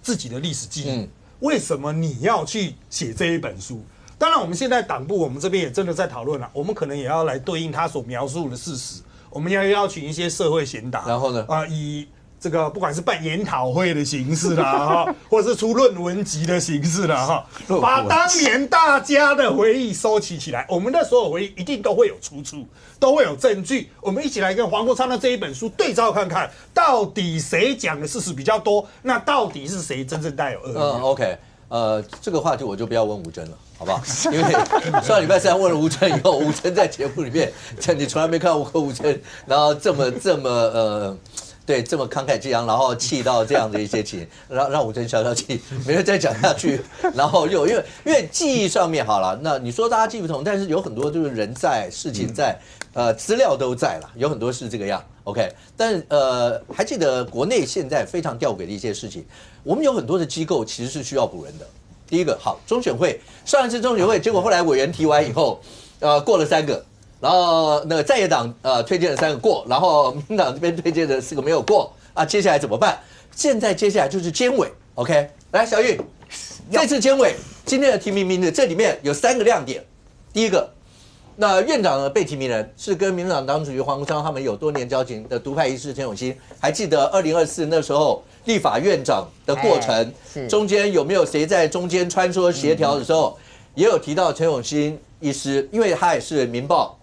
自己的历史记忆，为什么你要去写这一本书？当然，我们现在党部我们这边也真的在讨论了，我们可能也要来对应他所描述的事实，我们要邀请一些社会贤达，然后呢，以这个不管是办研讨会的形式啦，或者是出论文集的形式啦，把当年大家的回忆收集起来，我们的所有回忆一定都会有出处，都会有证据。我们一起来跟黄国昌的这一本书对照看看，到底谁讲的事实比较多，那到底是谁真正带有恶意？OK， 这个话题我就不要问吴峥了。好不好？因为上礼拜3问了吴峥以后，吴峥在节目里面，你从来没看过吴峥，然后这么对，这么慷慨激昂，然后气到这样的一些情，让吴峥消气，没有再讲下去。然后因为记忆上面好了，那你说大家记不同，但是有很多就是人在，事情在，资料都在了，有很多是这个样。OK， 但是还记得国内现在非常吊诡的一些事情，我们有很多的机构其实是需要补人的。第一个好，中选会上一次中选会，结果后来委员提完以后，过了3个。然后那个在野党推荐了3个过，然后民进党这边推荐的4个没有过接下来怎么办？现在接下来就是监委 ，OK？ 来，小玉，这次监委今天的提名名字，这里面有3个亮点。第一个，那院长的被提名人是跟民进党党主席黄国昌他们有多年交情的独派医师陈永新，还记得2024那时候立法院长的过程，中间有没有谁在中间穿梭协调的时候，也有提到陈永新医师，因为他也是民报。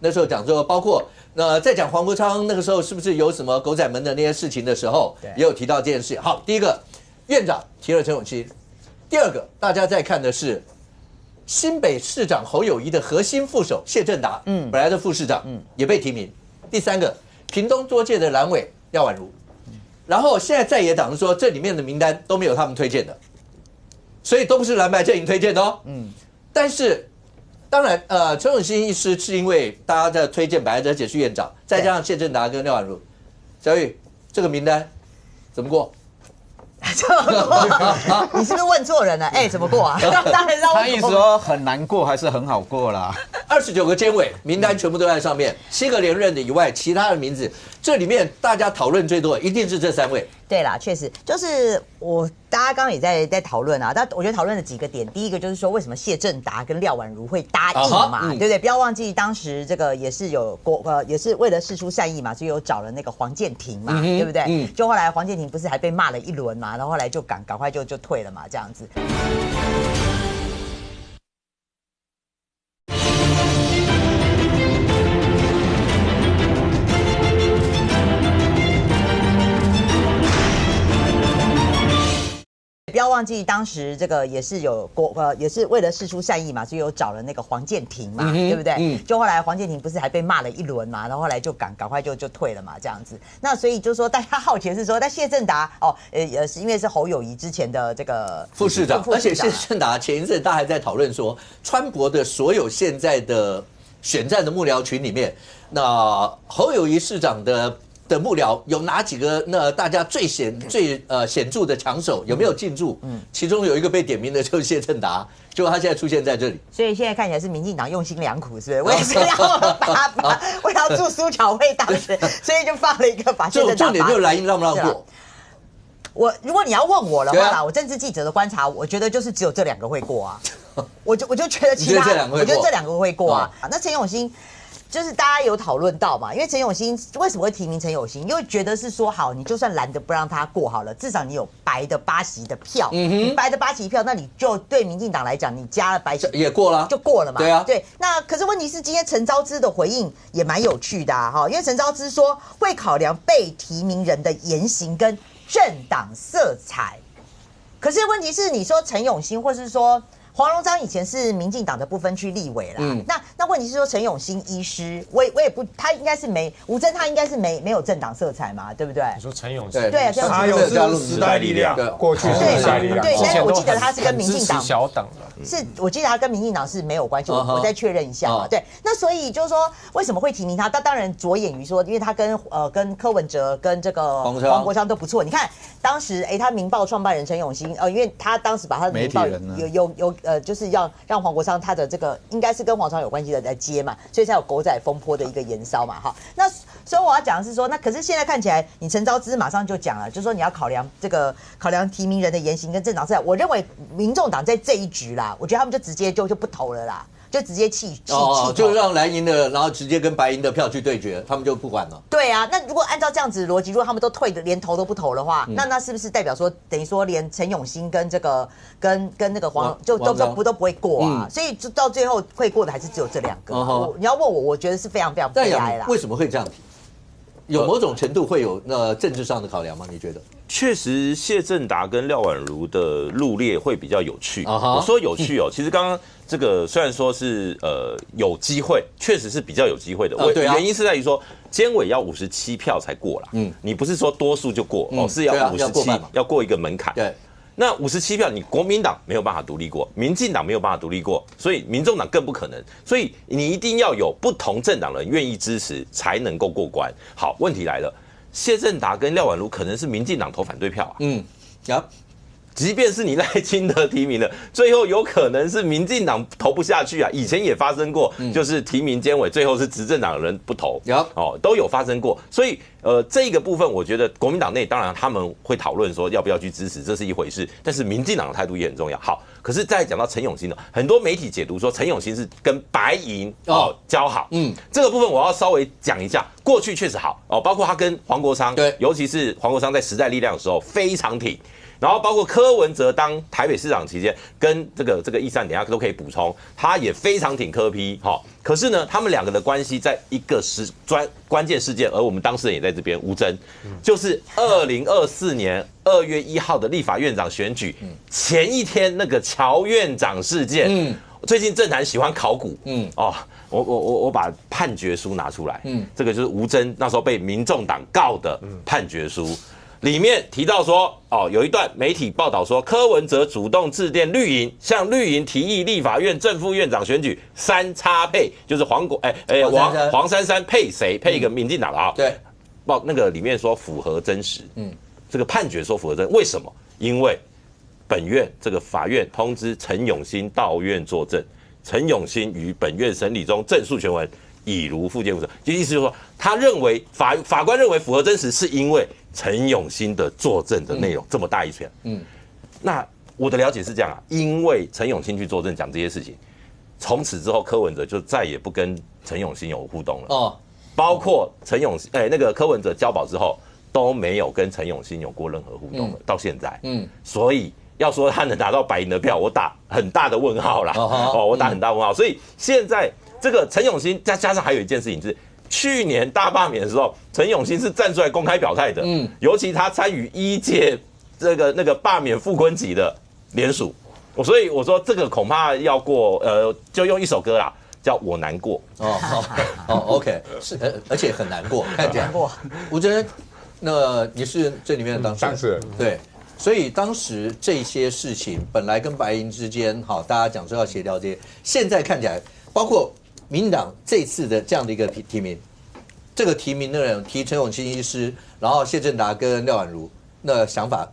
那时候讲说，包括在讲黄国昌那个时候是不是有什么狗仔门的那些事情的时候，也有提到这件事。好，第一个，院长提了陈永新；第二个，大家在看的是新北市长侯友宜的核心副手谢振达，本来的副市长，也被提名。第3个，屏东多届的蓝委廖婉如，然后现在在野党说这里面的名单都没有他们推荐的，所以都不是蓝白阵营推荐的哦。但是当然，陈永新医师是因为大家的推荐，本来在解释院长，再加上谢振达跟廖婉如，小雨这个名单怎么过？你是不是问错人了？哎，怎么过啊？当然让我。他意思说很难过还是很好过啦？29个监委名单全部都在上面，7个连任的以外，其他的名字，这里面大家讨论最多的一定是这3位。对啦，确实就是大家刚刚也在讨论啊，但我觉得讨论了几个点。第一个就是说，为什么谢振达跟廖婉如会答应嘛，对不对？不要忘记当时这个也是也是为了释出善意嘛，所以有找了那个黄建庭嘛，对不对？就后来黄建庭不是还被骂了一轮嘛，然后后来就赶快就退了嘛，这样子。不要忘记当时这个也是也是为了释出善意嘛，所以有找了那个黄建庭嘛，对不对？就后来黄建庭不是还被骂了一轮嘛，然后后来就赶快就退了嘛，这样子。那所以就说大家好奇的是说，那谢振达是因为是侯友宜之前的这个副市长，而且谢振达前一阵大家还在讨论说，川博的所有现在的选战的幕僚群里面，那侯友宜市长的幕僚有哪几个？那大家最显著的强手有没有进驻？其中有一个被点名的就是谢振达，结果他现在出现在这里。所以现在看起来是民进党用心良苦，是不是？为是要为了助苏巧慧当选，所以就放了一个把谢振达。重点就是蓝营让不让过。如果你要问我的话啦，我政治记者的观察，我觉得就是只有这2个会过啊。我就觉得其他，我觉得这2个会过啊。那陈永新。就是大家有讨论到嘛，因为陈永新为什么会提名陈永新？因为觉得是说好，你就算蓝的不让他过好了，至少你有白的8席的票，你白的8席票，那你就对民进党来讲，你加了白席也过了，就过了嘛。对啊，对。那可是问题是，今天陈昭姿的回应也蛮有趣的啊，因为陈昭姿说会考量被提名人的言行跟政党色彩，可是问题是，你说陈永新，或是说。黄荣章以前是民进党的不分区立委啦，那问题是说陈永新医师，我也不，他应该是吴峥他应该是没有政党色彩嘛，对不对？你说陈永新，对啊，他有时代力量，过去是时代力量，对，但是我记得他是跟民进党小党的，是我记得他跟民进党是没有关系，我再确认一下嘛。对，那所以就是说为什么会提名他？当然着眼于说，因为他跟柯文哲跟这个黄国昌都不错。你看当时他民报创办人陈永新，因为他当时把他的民报就是要让黄国昌他的这个应该是跟黄昌有关系的来接嘛，所以才有狗仔风波的一个延烧嘛，哈。那所以我要讲的是说，那可是现在看起来，你陈昭姿马上就讲了，就是说你要考量提名人的言行跟政党色彩。我认为民众党在这一局啦，我觉得他们就直接就不投了啦。就直接弃就让蓝营的，然后直接跟白营的票去对决，他们就不管了。对啊，那如果按照这样子的逻辑，如果他们都退的，连投都不投的话，那是不是代表说，等于说连陈永新跟这个跟那个黄都不会过啊？所以就到最后会过的还是只有这2个。你要问我觉得是非常非常悲哀啦。为什么会这样提？有某种程度会有政治上的考量吗？你觉得？确实，谢振达跟廖婉如的路列会比较有趣。我说有趣其实刚刚这个虽然说是有机会，确实是比较有机会的。原因是在于说，监委要57票才过啦。你不是说多数就过是要57，要过一个门槛。对。那57票，你国民党没有办法独立过，民进党没有办法独立过，所以民众党更不可能。所以你一定要有不同政党人愿意支持，才能够过关。好，问题来了，谢振达跟廖婉如可能是民进党投反对票啊。即便是你赖清德提名的，最后有可能是民进党投不下去啊。以前也发生过，就是提名监委，最后是执政党的人不投，都有发生过。所以这个部分，我觉得国民党内当然他们会讨论说要不要去支持，这是一回事。但是民进党的态度也很重要。好，可是再讲到陈永新呢，很多媒体解读说陈永新是跟白银交好，这个部分我要稍微讲一下。过去确实好包括他跟黄国昌，对，尤其是黄国昌在时代力量的时候非常挺。然后包括柯文哲当台北市长期间，跟这个义善等一下都可以补充，他也非常挺柯 P 可是呢，他们2个的关系在一个关键事件，而我们当事人也在这边，吴峥，就是2024年2月1号的立法院长选举前一天那个乔院长事件，最近政坛喜欢考古，我把判决书拿出来，这个就是吴峥那时候被民众党告的判决书，里面提到说，有一段媒体报道说，柯文哲主动致电绿营，向绿营提议立法院正副院长选举3叉配，就是黄珊珊配谁？配一个民进党的啊？对，那个里面说符合真实，这个判决说符合真实，为什么？因为本院这个法院通知陈永新到院作证，陈永新于本院审理中证述全文，已如附件附证。就意思就是说，他认为法官认为符合真实，是因为陈永新的作证的内容这么大一圈。那我的了解是这样啊，因为陈永新去作证讲这些事情，从此之后柯文哲就再也不跟陈永新有互动了。包括陈永那个柯文哲交保之后都没有跟陈永新有过任何互动了，到现在。所以。要说他能拿到白银的票，我打很大的问号啦。我打很大问号。所以现在这个陈永新加上还有一件事情是，去年大罢免的时候，陈永新是站出来公开表态的。尤其他参与1届那个罢免傅昆萁的联署，所以我说这个恐怕要过，就用一首歌啦，叫我难过。OK， 是而且很难过，看起来。吴峥，那你是这里面的当事人，对。所以当时这些事情本来跟白银之间，大家讲说要协调这些，现在看起来，包括民进党这次的这样的一个提名，这个提名的人提陈永新医师，然后谢政达跟廖婉如，那想法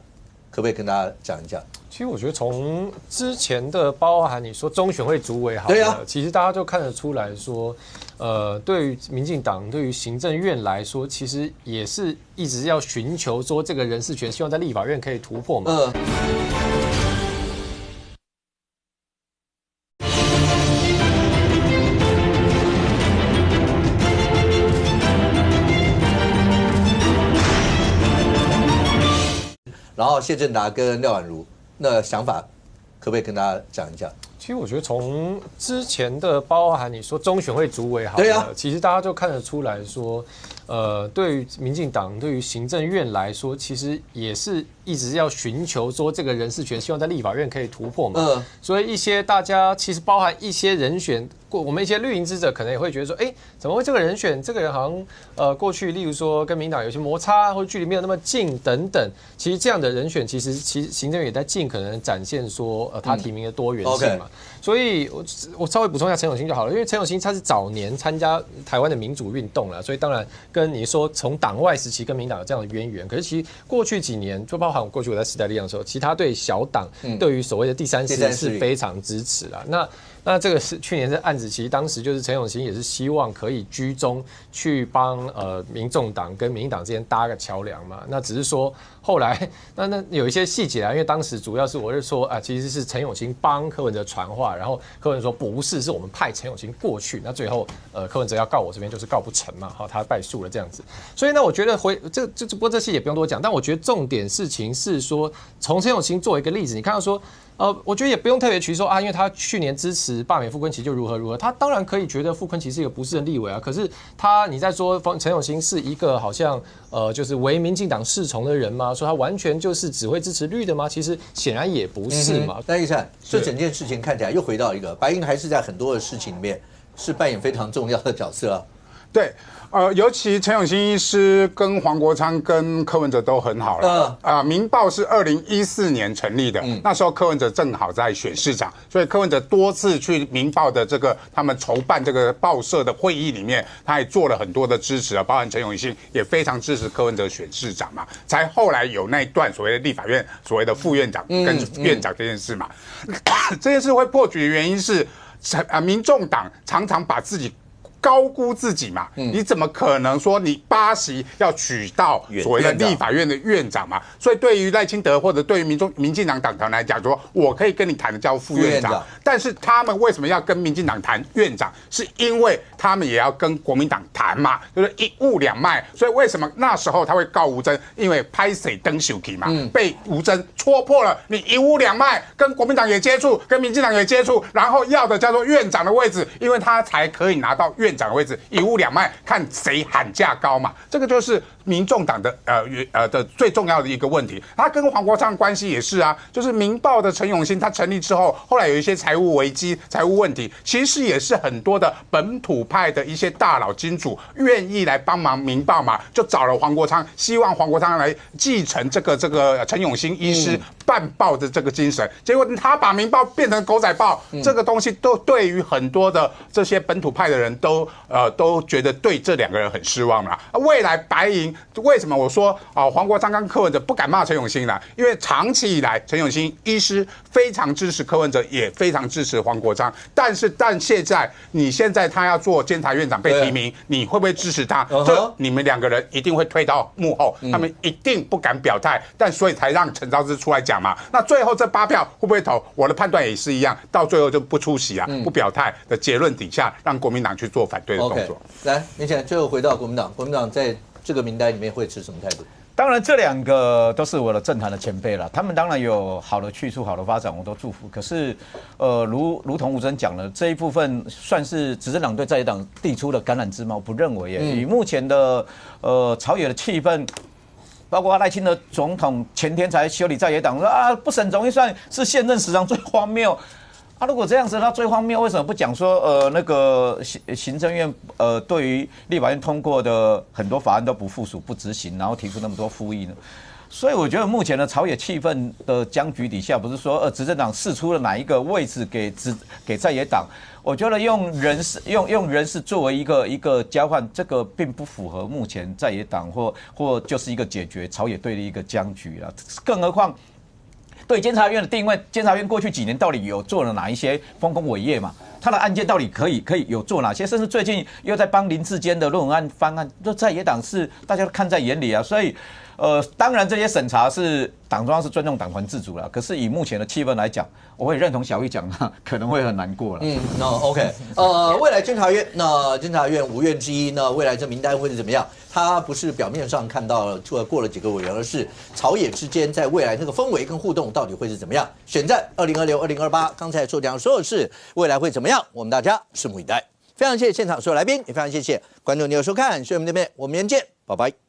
可不可以跟大家讲一下？其实我觉得从之前的包含你说中选会主委好了，对啊，其实大家就看得出来说，对于民进党对于行政院来说，其实也是一直要寻求说这个人事权，希望在立法院可以突破嘛。然后谢政达跟廖婉如，那想法可不可以跟大家讲一下？其实我觉得从之前的包含你说中选会主委好了，对啊，其实大家就看得出来说，对于民进党对于行政院来说，其实也是一直要寻求说这个人事权，希望在立法院可以突破嘛。所以一些大家其实包含一些人选，我们一些绿营之者可能也会觉得说，怎么会这个人选，这个人好像过去例如说跟民党有些摩擦，或者距离没有那么近等等。其实这样的人选，其实行政院也在尽可能展现说他提名的多元性嘛。所以我稍微补充一下陈永新就好了，因为陈永新他是早年参加台湾的民主运动了，所以当然跟你说从党外时期跟民党有这样的渊源。可是其实过去几年，就包含过去我在时代力量的时候，其实他对小党对于所谓的第三势力是非常支持啦。那这个是去年这案子，其实当时就是陈永新也是希望可以居中去帮民众党跟民进党之间搭个桥梁嘛。那只是说后来那有一些细节啊，因为当时主要是我是说其实是陈永新帮柯文哲传话，然后柯文哲说不是，是我们派陈永新过去。那最后柯文哲要告我这边就是告不成嘛，他败诉了这样子。所以呢，我觉得不过这些也不用多讲，但我觉得重点事情是说，从陈永新作为一个例子，你看到说。我觉得也不用特别去说因为他去年支持罢免傅昆萁就如何，他当然可以觉得傅昆萁是一个不是人立委啊。可是你在说陈永新是一个好像就是为民进党侍从的人吗？说他完全就是只会支持绿的吗？其实显然也不是嘛。那一善，这整件事情看起来又回到一个白银还是在很多的事情里面是扮演非常重要的角色啊。对。尤其陈永新医师跟黄国昌跟柯文哲都很好了。民报是2014年成立的，那时候柯文哲正好在选市长，所以柯文哲多次去民报的这个他们筹办这个报社的会议里面，他也做了很多的支持啊，包含陈永新也非常支持柯文哲选市长嘛，才后来有那一段所谓的立法院所谓的副院长跟院长这件事嘛。这件事会破局的原因是，民众党常常把自己高估自己嘛，你怎么可能说你8席要取到所谓的立法院的院长嘛？所以对于赖清德或者对于民进党党团来讲，说我可以跟你谈的叫副院长，但是他们为什么要跟民进党谈院长？是因为他们也要跟国民党谈嘛，就是一物两脉。所以为什么那时候他会告吴峥？因为拍谁登手机嘛，被吴峥戳破了，你一物两脉，跟国民党也接触，跟民进党也接触，然后要的叫做院长的位置，因为他才可以拿到院长的位置，一物两脉，看谁喊价高嘛。这个就是民众党的最重要的一个问题。他跟黄国昌关系也是啊，就是民报的陈永新他成立之后，后来有一些财务危机、财务问题，其实也是很多的本土派的一些大佬金主愿意来帮忙民报嘛，就找了黄国昌，希望黄国昌来继承这个陈永新医师办报的这个精神。结果他把民报变成狗仔报，这个东西都对于很多的这些本土派的人都觉得对这两个人很失望了。未来白银为什么我说黄国昌跟柯文哲不敢骂陈永新了？因为长期以来陈永新医师非常支持柯文哲，也非常支持黄国昌。但现在他要做监察院长被提名，你会不会支持他？这你们两个人一定会退到幕后，他们一定不敢表态，但所以才让陈昭之出来讲嘛。那最后这8票会不会投？我的判断也是一样，到最后就不出席啊，不表态的结论底下，让国民党去做反对的动作。来，明显最后回到国民党，国民党在这个名单里面会持什么态度？当然，这两个都是我的政坛的前辈了，他们当然有好的去处、好的发展，我都祝福。可是，如同吴征讲了，这一部分算是执政党对在野党递出的橄榄枝吗？我不认为耶。以目前的朝野的气氛，包括赖清德总统前天才修理在野党，说不审总预算是现任史上最荒谬。如果这样子，那最荒谬，为什么不讲说那个行政院对于立法院通过的很多法案都不附属、不执行，然后提出那么多复议呢？所以我觉得目前的朝野气氛的僵局底下，不是说执政党释出了哪一个位置给在野党，我觉得用人事作为一个交换，这个并不符合目前在野党或就是一个解决朝野对立一个僵局了，更何况。对监察院的定位，监察院过去几年到底有做了哪一些丰功伟业嘛？他的案件到底可以有做哪些？甚至最近又在帮林智坚的论文案翻案，都在野党是大家都看在眼里啊。所以，当然这些审查是党中央是尊重党团自主了。可是以目前的气氛来讲，我会认同小玉讲的，可能会很难过了。那 OK， 未来监察院5院之一，那未来这名单会是怎么样？它不是表面上看到过了几个委员，而是朝野之间在未来那个氛围跟互动到底会是怎么样？选战2026、2028，刚才所讲的所有事，未来会怎么样？我们大家拭目以待。非常谢谢现场所有来宾，也非常谢谢观众朋友收看，所以我们这边我们明天见，拜拜。